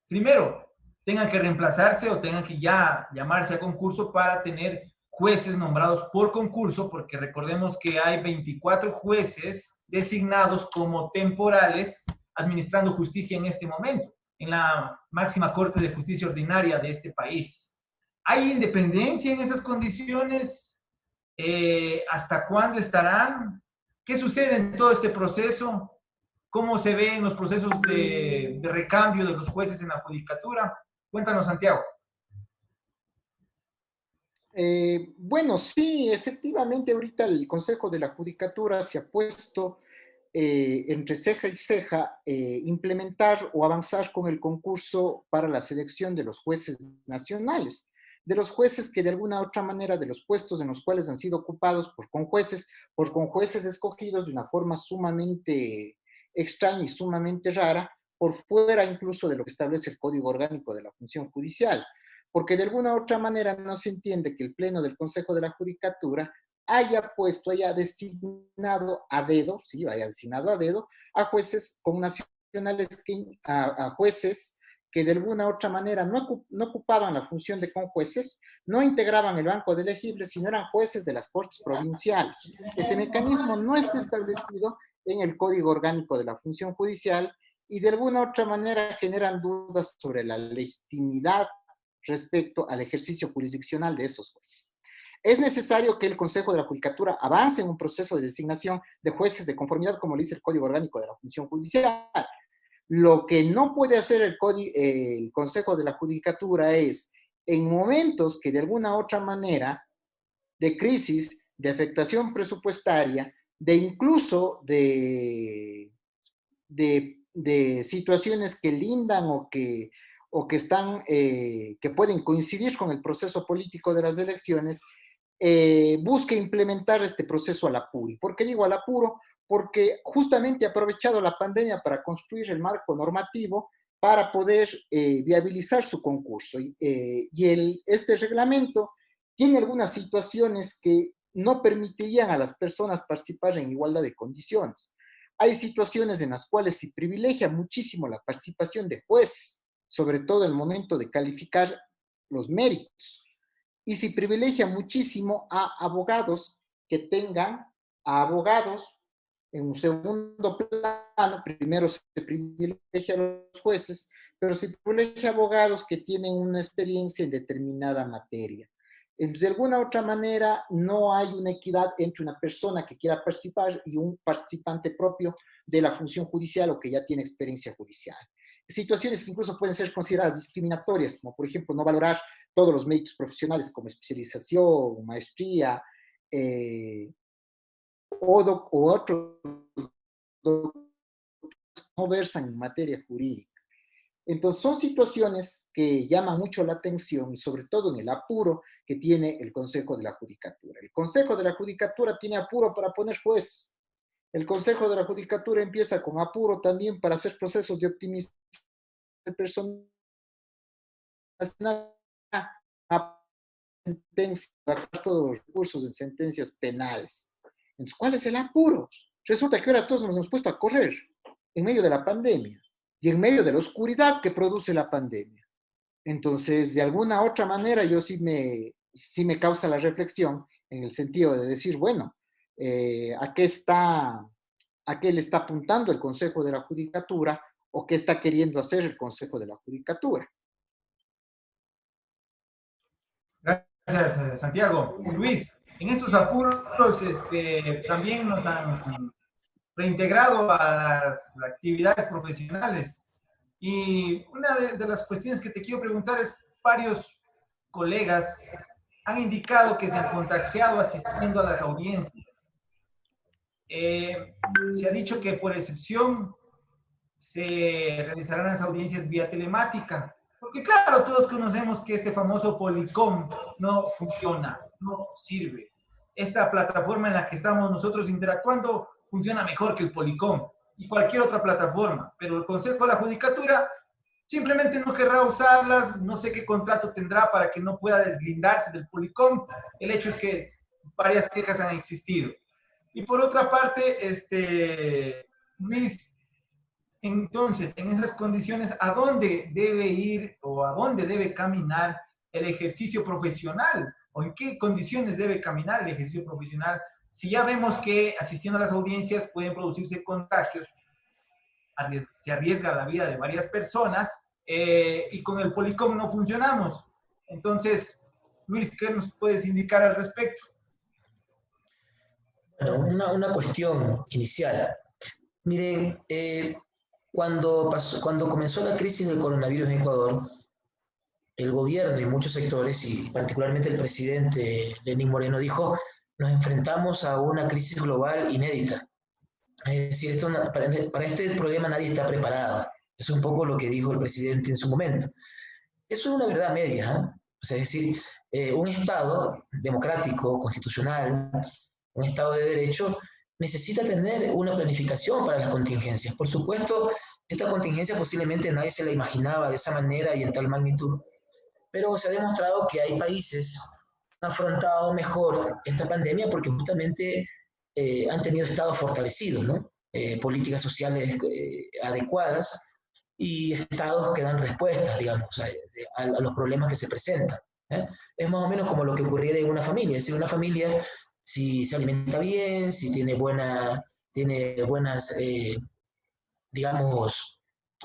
primero, tengan que reemplazarse o tengan que ya llamarse a concurso para tener jueces nombrados por concurso? Porque recordemos que hay 24 jueces designados como temporales administrando justicia en este momento, en la máxima Corte de Justicia Ordinaria de este país. ¿Hay independencia en esas condiciones? ¿Hasta cuándo estarán? ¿Qué sucede en todo este proceso? ¿Cómo se ven los procesos de recambio de los jueces en la judicatura? Cuéntanos, Santiago. Bueno, sí, efectivamente, ahorita el Consejo de la Judicatura se ha puesto entre ceja y ceja implementar o avanzar con el concurso para la selección de los jueces nacionales, de los jueces que de alguna u otra manera, de los puestos en los cuales han sido ocupados por conjueces escogidos de una forma sumamente extraña y sumamente rara, por fuera incluso de lo que establece el Código Orgánico de la Función Judicial, porque de alguna u otra manera no se entiende que el Pleno del Consejo de la Judicatura haya designado a dedo, sí, haya designado a dedo, a jueces connacionales, a jueces que de alguna u otra manera no ocupaban la función de conjueces, no integraban el banco de elegibles, sino eran jueces de las cortes provinciales. Ese mecanismo no está establecido en el Código Orgánico de la Función Judicial y de alguna u otra manera generan dudas sobre la legitimidad respecto al ejercicio jurisdiccional de esos jueces. Es necesario que el Consejo de la Judicatura avance en un proceso de designación de jueces de conformidad, como lo dice el Código Orgánico de la Función Judicial. Lo que no puede hacer el Consejo de la Judicatura es, en momentos que de alguna u otra manera, de crisis, de afectación presupuestaria, de incluso de situaciones que lindan o que están, que pueden coincidir con el proceso político de las elecciones, busque implementar este proceso al apuro. ¿Por qué digo al apuro? porque justamente ha aprovechado la pandemia para construir el marco normativo para poder viabilizar su concurso. Este reglamento tiene algunas situaciones que no permitirían a las personas participar en igualdad de condiciones. Hay situaciones en las cuales se privilegia muchísimo la participación de jueces, sobre todo en el momento de calificar los méritos. Y se privilegia muchísimo a abogados que tengan a abogados en un segundo plano. Primero se privilegia a los jueces, pero se privilegia a abogados que tienen una experiencia en determinada materia. Entonces, de alguna otra manera, no hay una equidad entre una persona que quiera participar y un participante propio de la función judicial o que ya tiene experiencia judicial. Situaciones que incluso pueden ser consideradas discriminatorias, como por ejemplo no valorar todos los méritos profesionales como especialización, maestría, o otros no versan en materia jurídica. Entonces, son situaciones que llaman mucho la atención y sobre todo en el apuro que tiene el Consejo de la Judicatura. El Consejo de la Judicatura tiene apuro para poner juez. El Consejo de la Judicatura empieza con apuro también para hacer procesos de optimización del personal nacional, a todos los recursos en sentencias penales. Entonces, ¿cuál es el apuro? Resulta que ahora todos nos hemos puesto a correr en medio de la pandemia y en medio de la oscuridad que produce la pandemia. Entonces, de alguna otra manera, yo sí me causa la reflexión en el sentido de decir, bueno, ¿a qué le está apuntando el Consejo de la Judicatura o qué está queriendo hacer el Consejo de la Judicatura? Gracias, Santiago. Luis, en estos apuros también nos han reintegrado a las actividades profesionales. Y una de las cuestiones que te quiero preguntar es, varios colegas han indicado que se han contagiado asistiendo a las audiencias. Se ha dicho que por excepción se realizarán las audiencias vía telemática, porque claro, todos conocemos que este famoso Policom no funciona, no sirve. Esta plataforma en la que estamos nosotros interactuando funciona mejor que el Policom y cualquier otra plataforma, pero el Consejo de la Judicatura simplemente no querrá usarlas, no sé qué contrato tendrá para que no pueda deslindarse del Policom. El hecho es que varias quejas han existido. Y por otra parte, Luis, entonces, en esas condiciones, ¿a dónde debe ir o a dónde debe caminar el ejercicio profesional? ¿O en qué condiciones debe caminar el ejercicio profesional? Si ya vemos que asistiendo a las audiencias pueden producirse contagios, se arriesga la vida de varias personas y con el Policom no funcionamos. Entonces, Luis, ¿qué nos puedes indicar al respecto? Bueno, una cuestión inicial. Miren, cuando comenzó la crisis del coronavirus en Ecuador, el gobierno y muchos sectores, y particularmente el presidente Lenín Moreno, dijo: nos enfrentamos a una crisis global inédita. Es decir, para este problema nadie está preparado. Es un poco lo que dijo el presidente en su momento. Eso es una verdad media, ¿eh? O sea, es decir, un Estado democrático, constitucional, un Estado de Derecho, necesita tener una planificación para las contingencias. Por supuesto, esta contingencia posiblemente nadie se la imaginaba de esa manera y en tal magnitud, pero se ha demostrado que hay países que han afrontado mejor esta pandemia porque justamente han tenido estados fortalecidos, ¿no? Políticas sociales adecuadas y estados que dan respuestas, digamos, a los problemas que se presentan. ¿Eh? Es más o menos como lo que ocurriera en una familia. Es decir, una familia, si se alimenta bien, si tiene buenas, digamos,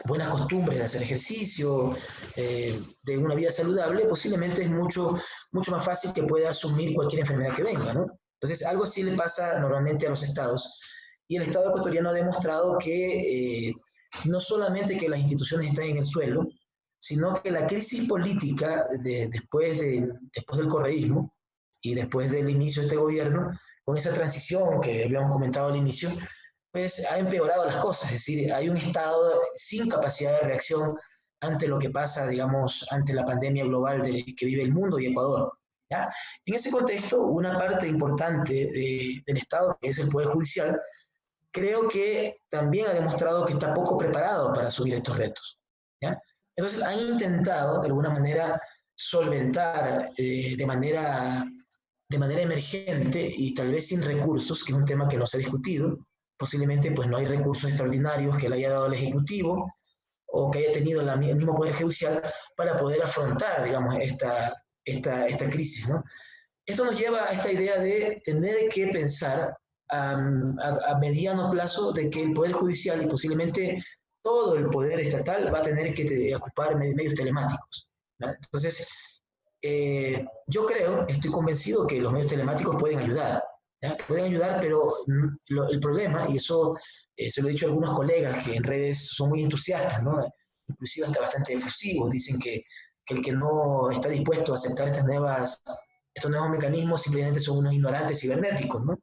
buenas costumbres de hacer ejercicio, de una vida saludable, posiblemente es mucho más fácil que pueda asumir cualquier enfermedad que venga, ¿no? Entonces, algo así le pasa normalmente a los estados. Y el Estado ecuatoriano ha demostrado que no solamente que las instituciones están en el suelo, sino que la crisis política después del correísmo y después del inicio de este gobierno, con esa transición que habíamos comentado al inicio, pues ha empeorado las cosas. Es decir, hay un Estado sin capacidad de reacción ante lo que pasa, digamos, ante la pandemia global que vive el mundo y Ecuador. ¿Ya? En ese contexto, una parte importante del Estado, que es el Poder Judicial, creo que también ha demostrado que está poco preparado para asumir estos retos, ¿ya? Entonces han intentado de alguna manera solventar de manera emergente y tal vez sin recursos, que es un tema que no se ha discutido. Posiblemente pues no hay recursos extraordinarios que le haya dado el Ejecutivo o que haya tenido el mismo Poder Judicial para poder afrontar, digamos, esta crisis, ¿no? Esto nos lleva a esta idea de tener que pensar a mediano plazo de que el Poder Judicial y posiblemente todo el poder estatal va a tener que ocupar medios telemáticos, ¿no? Entonces, yo creo, estoy convencido que los medios telemáticos pueden ayudar, ¿ya? Pueden ayudar, pero el problema, y eso se lo he dicho a algunos colegas que en redes son muy entusiastas, ¿no? Inclusive hasta bastante efusivos, dicen que el que no está dispuesto a aceptar estos nuevos mecanismos simplemente son unos ignorantes cibernéticos, ¿no?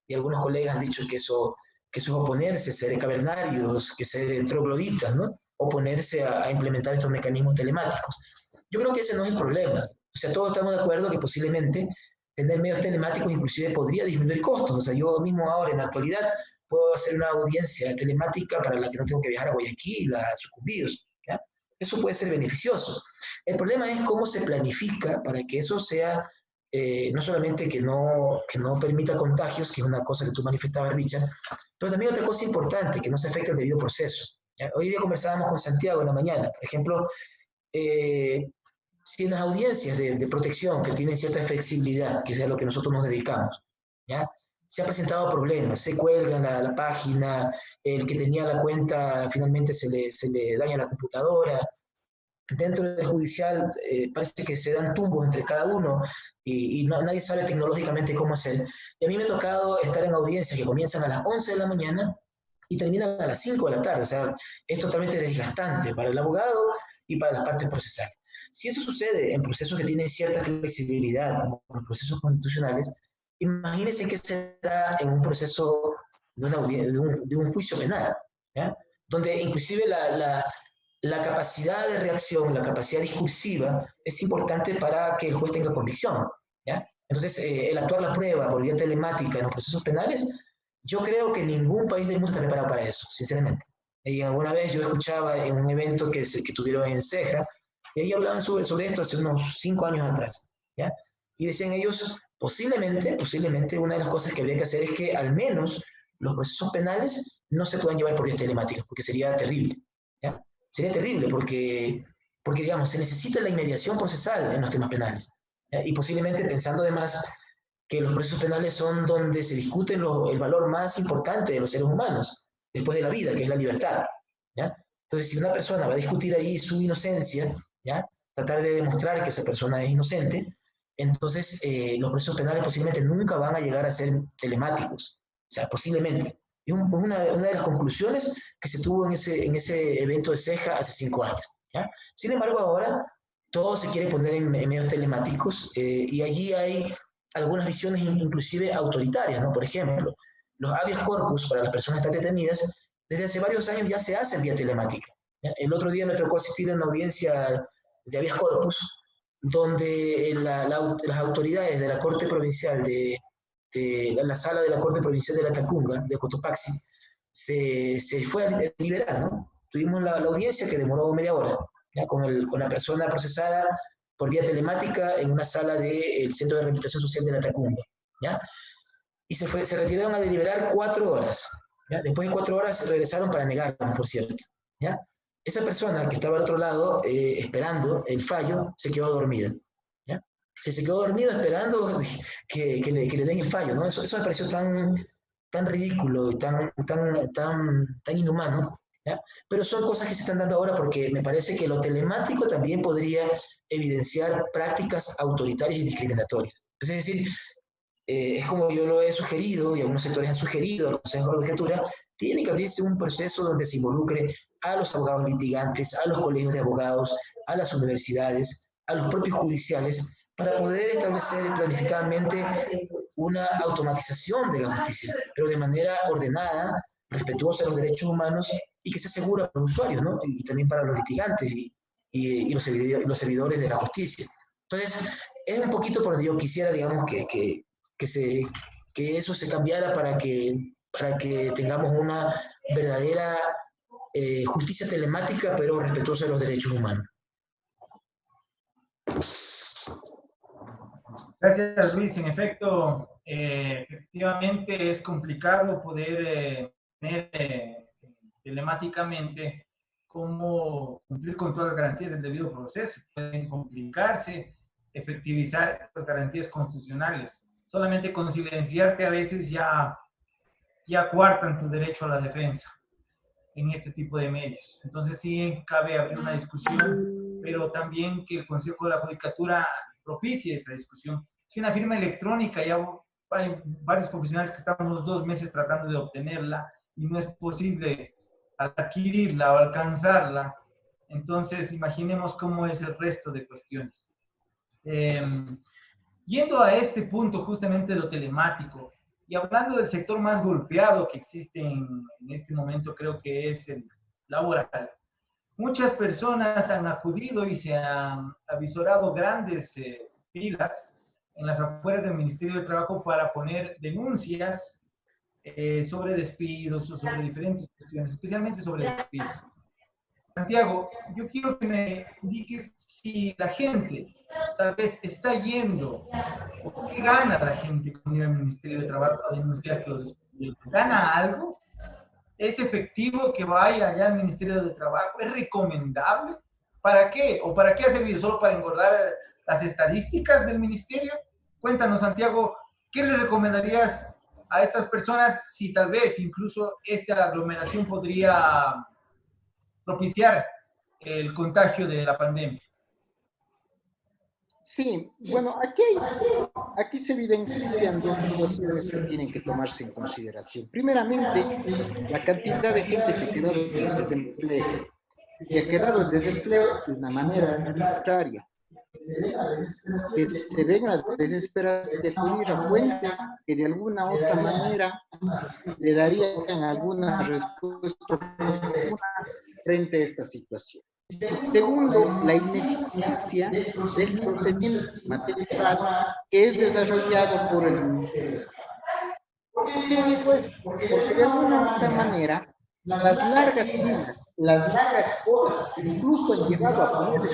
Y algunos colegas han dicho que eso es oponerse, ser cavernarios, que ser trogloditas, ¿no? Oponerse a implementar estos mecanismos telemáticos. Yo creo que ese no es el problema. O sea, todos estamos de acuerdo que posiblemente tener medios telemáticos inclusive podría disminuir costos. O sea, yo mismo ahora en la actualidad puedo hacer una audiencia telemática para la que no tengo que viajar a Guayaquil, a Sucumbíos, ¿ya? Eso puede ser beneficioso. El problema es cómo se planifica para que eso sea no solamente que no permita contagios, que es una cosa que tú manifestabas, Richard, pero también otra cosa importante, que no se afecte el debido proceso, ¿ya? Hoy día conversábamos con Santiago en la mañana, por ejemplo, si en las audiencias de protección que tienen cierta flexibilidad, que es a lo que nosotros nos dedicamos, ¿ya? Se han presentado problemas, se cuelga la página, el que tenía la cuenta finalmente se le daña la computadora. Dentro del judicial parece que se dan tumbos entre cada uno y nadie sabe tecnológicamente cómo hacer. Y a mí me ha tocado estar en audiencias que comienzan a las 11 de la mañana y terminan a las 5 de la tarde. O sea, es totalmente desgastante para el abogado y para las partes procesales. Si eso sucede en procesos que tienen cierta flexibilidad, como los procesos constitucionales, imagínense que se da en un proceso de un juicio penal, ¿ya? Donde inclusive la capacidad de reacción, la capacidad discursiva es importante para que el juez tenga convicción, ¿ya? Entonces, el actuar la prueba por vía telemática en los procesos penales, yo creo que ningún país del mundo está preparado para eso, sinceramente. Y alguna vez yo escuchaba en un evento que tuvieron en Ceja, y ahí hablaban sobre esto hace unos 5 años atrás, ¿ya? Y decían ellos, posiblemente una de las cosas que habría que hacer es que al menos los procesos penales no se puedan llevar por vías telemáticas, porque sería terrible, ¿ya? Sería terrible porque, digamos, se necesita la inmediación procesal en los temas penales, ¿ya? Y posiblemente pensando además que los procesos penales son donde se discute el valor más importante de los seres humanos, después de la vida, que es la libertad, ¿ya? Entonces, si una persona va a discutir ahí su inocencia, ¿ya? Tratar de demostrar que esa persona es inocente, entonces los procesos penales posiblemente nunca van a llegar a ser telemáticos, o sea, posiblemente. Es una de las conclusiones que se tuvo en ese evento de Ceja hace 5 años, ¿ya? Sin embargo, ahora todo se quiere poner en medios telemáticos y allí hay algunas visiones inclusive autoritarias, ¿no? Por ejemplo, los habeas corpus para las personas que están detenidas, desde hace varios años ya se hacen vía telemática, ¿ya? El otro día me tocó asistir a una audiencia de habeas corpus donde las autoridades de la Corte Provincial de la sala de la Corte Provincial de la Tacunga, de Cotopaxi, se fue a deliberar, ¿no? Tuvimos la audiencia que demoró media hora, ¿ya? Con la persona procesada por vía telemática en una sala del Centro de Rehabilitación Social de la Tacunga, ¿ya? Y se retiraron a deliberar 4 horas, ¿ya? Después de 4 horas regresaron para negarnos, por cierto, ¿ya? Esa persona que estaba al otro lado esperando el fallo se quedó dormida, ¿ya? Se quedó dormido esperando que le den el fallo, ¿no? Eso me pareció tan ridículo y tan inhumano, ¿ya? Pero son cosas que se están dando ahora porque me parece que lo telemático también podría evidenciar prácticas autoritarias y discriminatorias. Es decir, es como yo lo he sugerido y algunos sectores han sugerido al Consejo de la Judicatura, tiene que abrirse un proceso donde se involucre a los abogados litigantes, a los colegios de abogados, a las universidades, a los propios judiciales, para poder establecer planificadamente una automatización de la justicia, pero de manera ordenada, respetuosa de los derechos humanos y que sea segura para los usuarios, ¿no? Y también para los litigantes y los servidores de la justicia. Entonces, es un poquito por donde yo quisiera, digamos, que eso se cambiara para que para que tengamos una verdadera justicia telemática, pero respetuosa de los derechos humanos. Gracias, Luis. En efecto, efectivamente es complicado poder tener telemáticamente cómo cumplir con todas las garantías del debido proceso. Pueden complicarse, efectivizar las garantías constitucionales. Solamente con silenciarte a veces ya coartan tu derecho a la defensa en este tipo de medios. Entonces sí cabe abrir una discusión, pero también que el Consejo de la Judicatura propicie esta discusión. Si una firma electrónica, ya hay varios profesionales que estamos 2 meses tratando de obtenerla y no es posible adquirirla o alcanzarla, entonces imaginemos cómo es el resto de cuestiones. Yendo a este punto justamente de lo telemático, y hablando del sector más golpeado que existe en este momento, creo que es el laboral. Muchas personas han acudido y se han avisorado grandes filas en las afueras del Ministerio de Trabajo para poner denuncias sobre despidos o sobre diferentes cuestiones, especialmente sobre despidos. Santiago, yo quiero que me indiques si la gente tal vez está yendo, o qué gana la gente con ir al Ministerio de Trabajo a denunciar que lo despidieron. ¿Gana algo? ¿Es efectivo que vaya allá al Ministerio de Trabajo? ¿Es recomendable? ¿Para qué? ¿O para qué ha servido? ¿Solo para engordar las estadísticas del ministerio? Cuéntanos, Santiago, ¿qué le recomendarías a estas personas si tal vez incluso esta aglomeración podría propiciar el contagio de la pandemia? Sí, bueno, aquí se evidencian dos situaciones que tienen que tomarse en consideración. Primeramente, la cantidad de gente que ha quedado en desempleo, y ha quedado en desempleo de una manera arbitraria, que se ven la desesperación de acudir a fuentes que de alguna otra manera le darían alguna respuesta frente a esta situación. Segundo, la ineficiencia del procedimiento material que es desarrollado por el Ministerio. ¿Por qué digo esto? Porque de alguna u otra manera, las largas filas, las largas colas, incluso han llevado a poner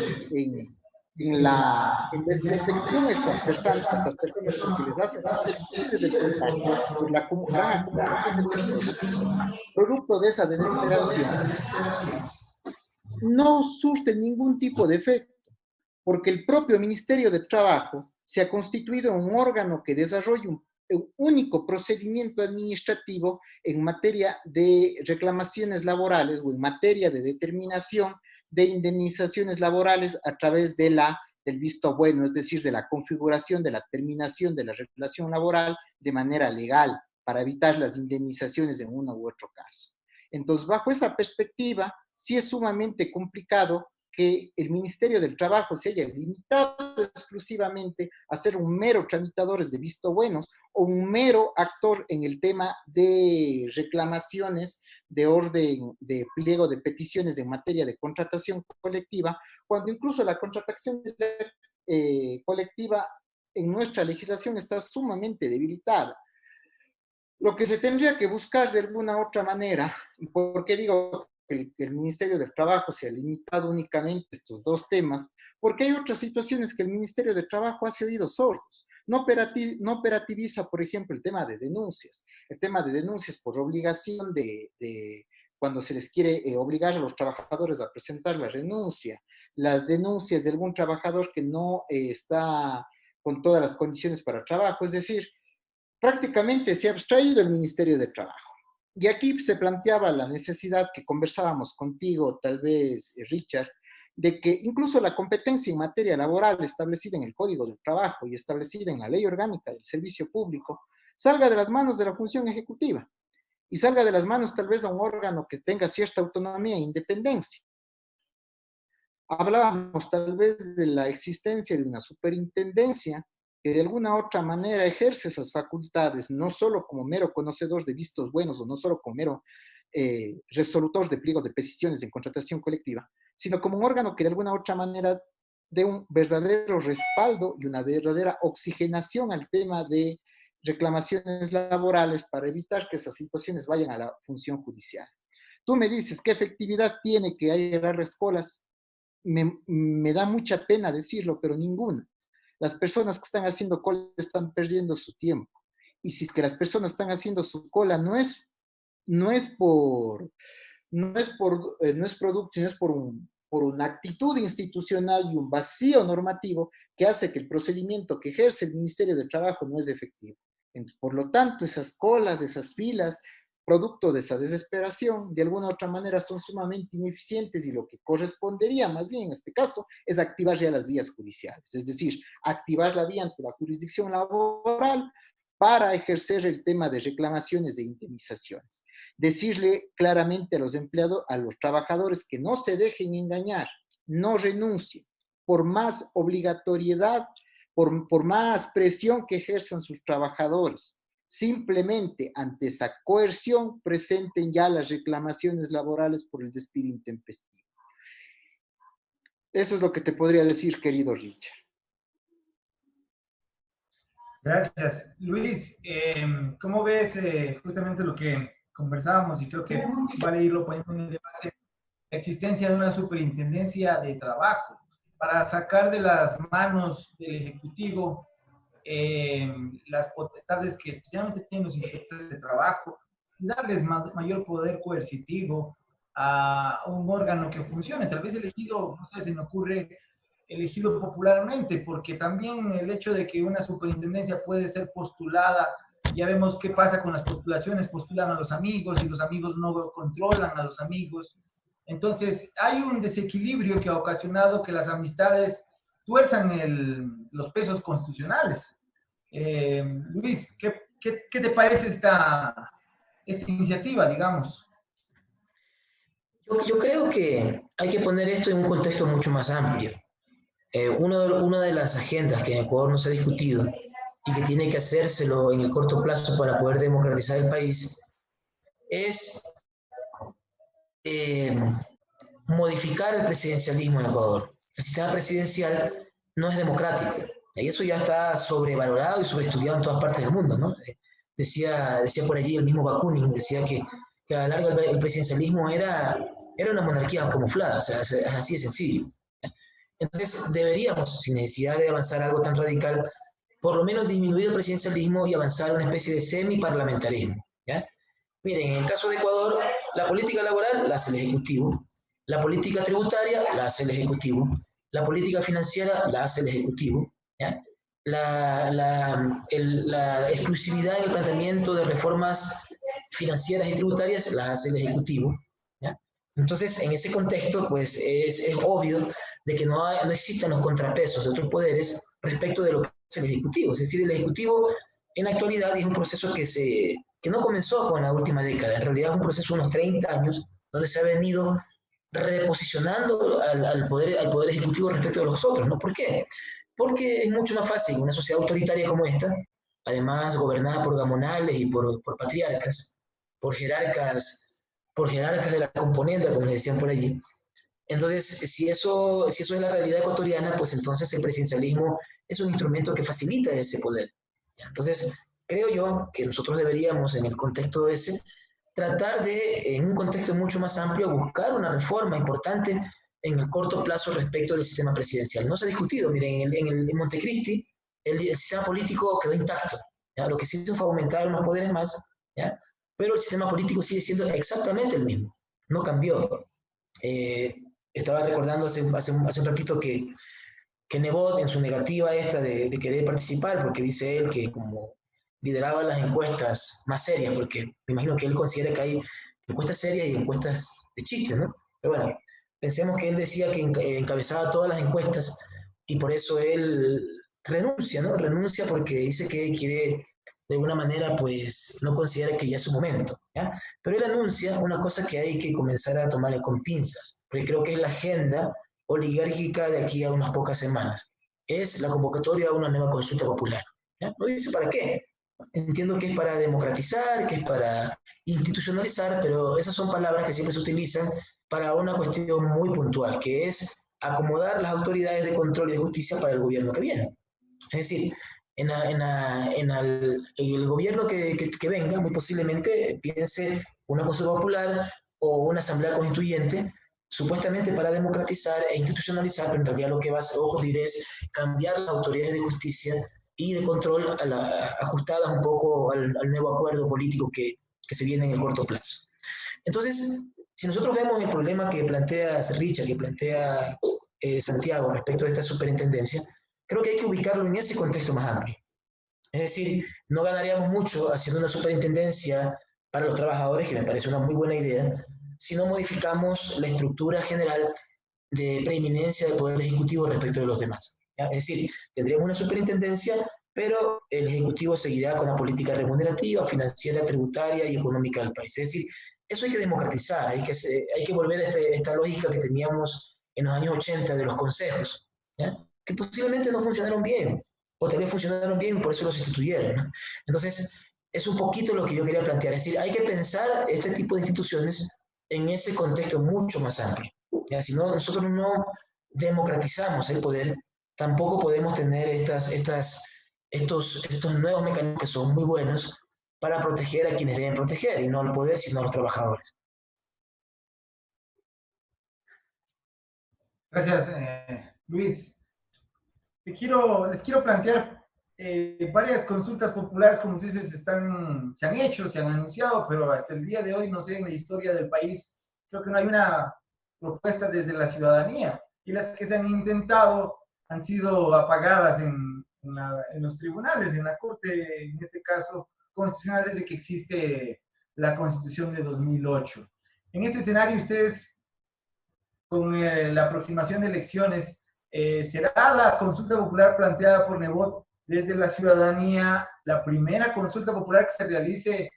en la desprotección a estas personas porque les hace sentir del contagio por la gran acumulación de personas, producto de esa desesperación, no surte ningún tipo de efecto, porque el propio Ministerio de Trabajo se ha constituido en un órgano que desarrolla un único procedimiento administrativo en materia de reclamaciones laborales o en materia de determinación de indemnizaciones laborales a través del visto bueno, es decir, de la configuración de la terminación de la relación laboral de manera legal para evitar las indemnizaciones en uno u otro caso. Entonces, bajo esa perspectiva, sí es sumamente complicado que el Ministerio del Trabajo se haya limitado exclusivamente a ser un mero tramitador de visto buenos o un mero actor en el tema de reclamaciones de orden de pliego de peticiones en materia de contratación colectiva, cuando incluso la contratación colectiva en nuestra legislación está sumamente debilitada. Lo que se tendría que buscar de alguna otra manera, y por qué digo que el Ministerio del Trabajo se ha limitado únicamente a estos dos temas, porque hay otras situaciones que el Ministerio del Trabajo hace oídos sordos. No operativiza, por ejemplo, el tema de denuncias. El tema de denuncias por obligación cuando se les quiere obligar a los trabajadores a presentar la renuncia. Las denuncias de algún trabajador que no está con todas las condiciones para trabajo. Es decir, prácticamente se ha abstraído el Ministerio de Trabajo. Y aquí se planteaba la necesidad que conversábamos contigo, tal vez, Richard, de que incluso la competencia en materia laboral establecida en el Código del Trabajo y establecida en la Ley Orgánica del Servicio Público salga de las manos de la función ejecutiva y salga de las manos tal vez a un órgano que tenga cierta autonomía e independencia. Hablábamos tal vez de la existencia de una superintendencia que de alguna otra manera ejerce esas facultades, no solo como mero conocedor de vistos buenos o no solo como mero resolutor de pliegos de peticiones en contratación colectiva, sino como un órgano que de alguna otra manera dé un verdadero respaldo y una verdadera oxigenación al tema de reclamaciones laborales para evitar que esas situaciones vayan a la función judicial. Tú me dices, ¿qué efectividad tiene que haya varias colas? Me da mucha pena decirlo, pero ninguna. Las personas que están haciendo cola están perdiendo su tiempo. Y si es que las personas están haciendo su cola, no es por, no es producto, sino es por una actitud institucional y un vacío normativo que hace que el procedimiento que ejerce el Ministerio de Trabajo no es efectivo. Entonces, por lo tanto, esas colas, esas filas, producto de esa desesperación, de alguna u otra manera son sumamente ineficientes y lo que correspondería más bien en este caso es activar ya las vías judiciales, es decir, activar la vía ante la jurisdicción laboral para ejercer el tema de reclamaciones e indemnizaciones. Decirle claramente a los empleados, a los trabajadores que no se dejen engañar, no renuncien, por más obligatoriedad, por más presión que ejerzan sus trabajadores. Simplemente ante esa coerción presenten ya las reclamaciones laborales por el despido intempestivo. Eso es lo que te podría decir, querido Richard. Gracias. Luis, ¿cómo ves justamente lo que conversábamos? Y creo que vale irlo poniendo en el debate, la existencia de una superintendencia de trabajo para sacar de las manos del Ejecutivo las potestades que especialmente tienen los inspectores de trabajo y darles mayor poder coercitivo a un órgano que funcione, tal vez elegido, no sé, se me ocurre, elegido popularmente, porque también el hecho de que una superintendencia puede ser postulada, ya vemos qué pasa con las postulaciones, postulan a los amigos y los amigos no controlan a los amigos. Entonces, hay un desequilibrio que ha ocasionado que las amistades tuerzan los pesos constitucionales. Luis, ¿qué te parece esta iniciativa, digamos? Yo creo que hay que poner esto en un contexto mucho más amplio. Una de las agendas que en Ecuador no se ha discutido y que tiene que hacérselo en el corto plazo para poder democratizar el país es modificar el presidencialismo en Ecuador. El sistema presidencial no es democrático y eso ya está sobrevalorado y sobreestudiado en todas partes del mundo, ¿no? Decía por allí el mismo Bakunin, decía que a la larga el presidencialismo era una monarquía camuflada, o sea, es así de sencillo. Entonces deberíamos, sin necesidad de avanzar algo tan radical, por lo menos disminuir el presidencialismo y avanzar a una especie de semiparlamentarismo, ¿ya? Miren, en el caso de Ecuador, la política laboral la hace el Ejecutivo, la política tributaria la hace el Ejecutivo, la política financiera la hace el Ejecutivo, ¿ya? La exclusividad en el planteamiento de reformas financieras y tributarias la hace el Ejecutivo, ¿ya? Entonces, en ese contexto, pues es obvio de que no existen los contrapesos de otros poderes respecto de lo que hace el Ejecutivo. Es decir, el Ejecutivo en la actualidad es un proceso que no comenzó con la última década, en realidad es un proceso de unos 30 años donde se ha venido reposicionando al poder ejecutivo respecto de los otros, ¿no? ¿Por qué? Porque es mucho más fácil una sociedad autoritaria como esta, además gobernada por gamonales y por patriarcas, por jerarcas de la componenda, como les decían por allí. Entonces, si eso es la realidad ecuatoriana, pues entonces el presidencialismo es un instrumento que facilita ese poder. Entonces, creo yo que nosotros deberíamos, en el contexto ese, tratar de, en un contexto mucho más amplio, buscar una reforma importante en el corto plazo respecto del sistema presidencial. No se ha discutido, miren, en Montecristi el sistema político quedó intacto, ¿ya? Lo que se hizo fue aumentar unos poderes más, ¿ya? Pero el sistema político sigue siendo exactamente el mismo, no cambió. Estaba recordando hace un ratito que Nebot, en su negativa esta de querer participar, porque dice él que como lideraba las encuestas más serias, porque me imagino que él considera que hay encuestas serias y encuestas de chistes, ¿no? Pero bueno, pensemos que él decía que encabezaba todas las encuestas y por eso él renuncia, ¿no? Renuncia porque dice que quiere, de alguna manera, pues no considera que ya es su momento, ¿ya? Pero él anuncia una cosa que hay que comenzar a tomarle con pinzas, porque creo que es la agenda oligárquica de aquí a unas pocas semanas. Es la convocatoria a una nueva consulta popular, ¿ya? No dice para qué. Entiendo que es para democratizar, que es para institucionalizar, pero esas son palabras que siempre se utilizan para una cuestión muy puntual, que es acomodar las autoridades de control y de justicia para el gobierno que viene. Es decir, el gobierno que venga, muy posiblemente piense una consulta popular o una asamblea constituyente, supuestamente para democratizar e institucionalizar, pero en realidad lo que va a ocurrir es cambiar las autoridades de justicia y de control ajustadas un poco al nuevo acuerdo político que se viene en el corto plazo. Entonces, si nosotros vemos el problema que plantea Richard, que plantea Santiago respecto de esta superintendencia, creo que hay que ubicarlo en ese contexto más amplio. Es decir, no ganaríamos mucho haciendo una superintendencia para los trabajadores, que me parece una muy buena idea, si no modificamos la estructura general de preeminencia del Poder Ejecutivo respecto de los demás. ¿Ya? Es decir, tendríamos una superintendencia, pero el Ejecutivo seguirá con la política remunerativa, financiera, tributaria y económica del país. Es decir, eso hay que democratizar, hay que volver a esta lógica que teníamos en los años 80 de los consejos, ¿ya? Que posiblemente no funcionaron bien, o tal vez funcionaron bien y por eso los instituyeron, ¿no? Entonces, es un poquito lo que yo quería plantear. Es decir, hay que pensar este tipo de instituciones en ese contexto mucho más amplio. ¿Ya? Si no, nosotros no democratizamos el poder, tampoco podemos tener estos nuevos mecanismos que son muy buenos para proteger a quienes deben proteger, y no al poder, sino a los trabajadores. Gracias, Luis. Les quiero plantear varias consultas populares, como tú dices, se han hecho, se han anunciado, pero hasta el día de hoy, no sé, en la historia del país, creo que no hay una propuesta desde la ciudadanía. Y las que se han intentado han sido apagadas en los tribunales, en la Corte, en este caso, constitucional, desde que existe la Constitución de 2008. En ese escenario, ustedes, con la aproximación de elecciones, ¿será la consulta popular planteada por Nebot desde la ciudadanía la primera consulta popular que se realice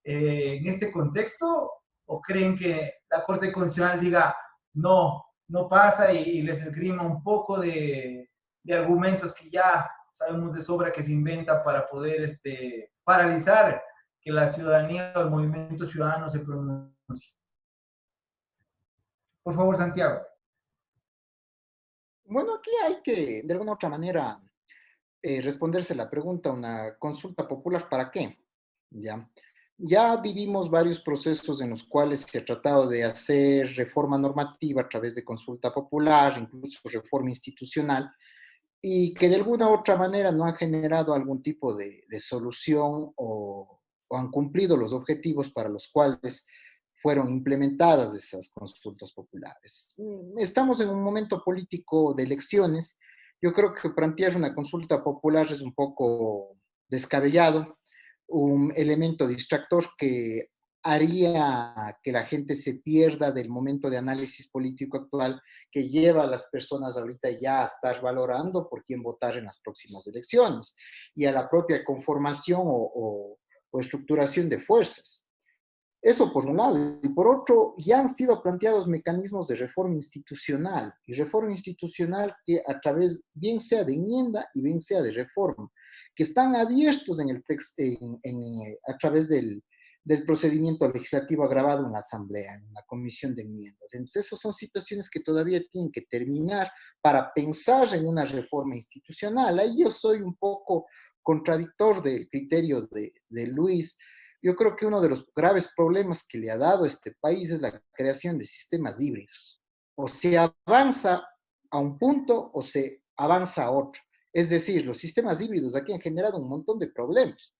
en este contexto? ¿O creen que la Corte Constitucional diga no, no pasa y les esgrima un poco de argumentos que ya sabemos de sobra que se inventa para poder paralizar que la ciudadanía o el movimiento ciudadano se pronuncie? Por favor, Santiago. Bueno, aquí hay que, de alguna otra manera, responderse la pregunta, una consulta popular, ¿para qué? ¿Ya? Ya vivimos varios procesos en los cuales se ha tratado de hacer reforma normativa a través de consulta popular, incluso reforma institucional, y que de alguna u otra manera no han generado algún tipo de solución o han cumplido los objetivos para los cuales fueron implementadas esas consultas populares. Estamos en un momento político de elecciones. Yo creo que plantear una consulta popular es un poco descabellado, un elemento distractor que haría que la gente se pierda del momento de análisis político actual que lleva a las personas ahorita ya a estar valorando por quién votar en las próximas elecciones y a la propia conformación o estructuración de fuerzas. Eso por un lado. Y por otro, ya han sido planteados mecanismos de reforma institucional, y reforma institucional que a través, bien sea de enmienda y bien sea de reforma, que están abiertos en el texto, a través del procedimiento legislativo agravado en la Asamblea, en la Comisión de Enmiendas. Entonces, esas son situaciones que todavía tienen que terminar para pensar en una reforma institucional. Ahí yo soy un poco contradictor del criterio de Luis. Yo creo que uno de los graves problemas que le ha dado a este país es la creación de sistemas híbridos. O se avanza a un punto o se avanza a otro. Es decir, los sistemas híbridos aquí han generado un montón de problemas.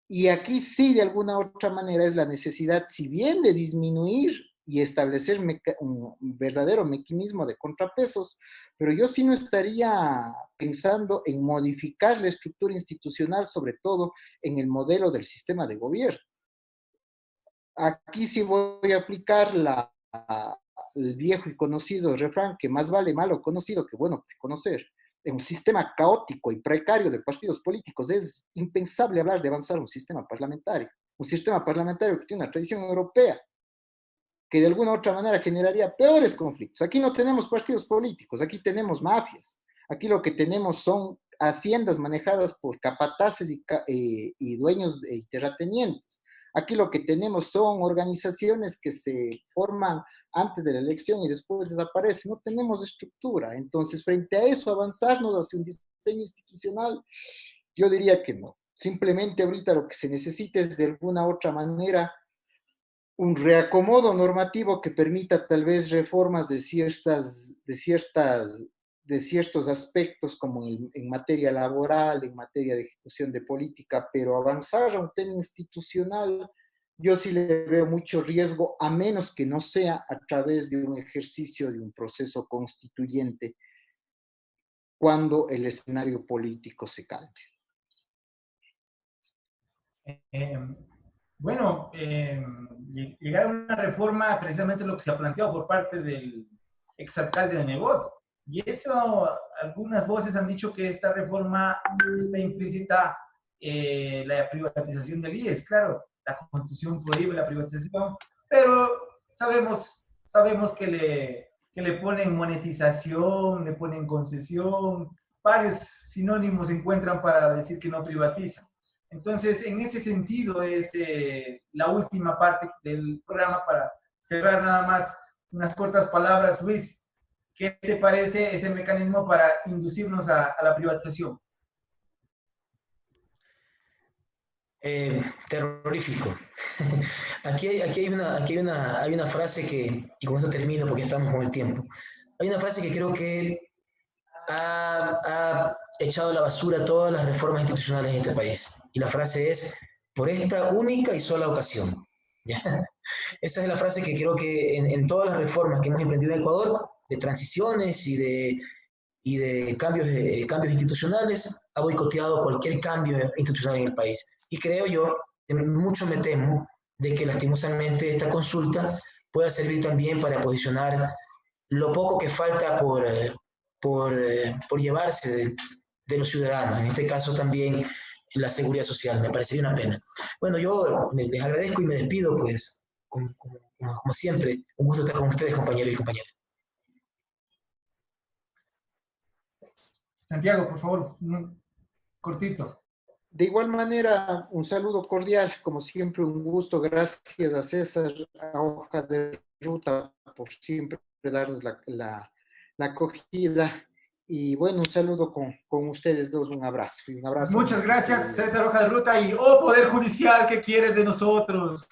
Y aquí sí, de alguna otra manera, es la necesidad, si bien de disminuir y establecer un verdadero mecanismo de contrapesos, pero yo sí no estaría pensando en modificar la estructura institucional, sobre todo en el modelo del sistema de gobierno. Aquí sí voy a aplicar el viejo y conocido refrán que más vale malo conocido que bueno por conocer. En un sistema caótico y precario de partidos políticos es impensable hablar de avanzar un sistema parlamentario que tiene una tradición europea, que de alguna u otra manera generaría peores conflictos. Aquí no tenemos partidos políticos, aquí tenemos mafias, aquí lo que tenemos son haciendas manejadas por capataces y dueños y terratenientes. Aquí lo que tenemos son organizaciones que se forman antes de la elección y después desaparecen. No tenemos estructura. Entonces, frente a eso, avanzarnos hacia un diseño institucional, Yo diría que no. Simplemente ahorita lo que se necesita es de alguna otra manera un reacomodo normativo que permita tal vez reformas de ciertos aspectos como en materia laboral, en materia de ejecución de política, pero avanzar a un tema institucional, yo sí le veo mucho riesgo, a menos que no sea a través de un ejercicio de un proceso constituyente cuando el escenario político se calme. Eh, bueno, llegar a una reforma precisamente lo que se ha planteado por parte del exalcalde de Nebot. Y eso, algunas voces han dicho que esta reforma está implícita la privatización del IES. Claro, la Constitución prohíbe la privatización, pero sabemos que le ponen monetización, le ponen concesión, varios sinónimos se encuentran para decir que no privatiza. Entonces, en ese sentido es la última parte del programa para cerrar nada más unas cortas palabras. Luis, ¿qué te parece ese mecanismo para inducirnos a la privatización? Terrorífico. Aquí hay una frase que, y con esto termino porque estamos con el tiempo, hay una frase que creo que ha echado a la basura todas las reformas institucionales en este país. Y la frase es, por esta única y sola ocasión. ¿Ya? Esa es la frase que creo que en todas las reformas que hemos emprendido en Ecuador, de transiciones y de cambios institucionales, ha boicoteado cualquier cambio institucional en el país. Y creo yo, mucho me temo, de que lastimosamente esta consulta pueda servir también para posicionar lo poco que falta por llevarse de los ciudadanos, en este caso también la seguridad social. Me parecería una pena. Bueno, yo les agradezco y me despido, pues, como siempre, un gusto estar con ustedes, compañeros y compañeras. Santiago, por favor, cortito. De igual manera, un saludo cordial, como siempre, un gusto. Gracias a César, a Hoja de Ruta, por siempre darnos la acogida. Y bueno, un saludo con ustedes dos, un abrazo. Y un abrazo. Muchas gracias, César Hoja de Ruta. Y, oh, Poder Judicial, ¿qué quieres de nosotros?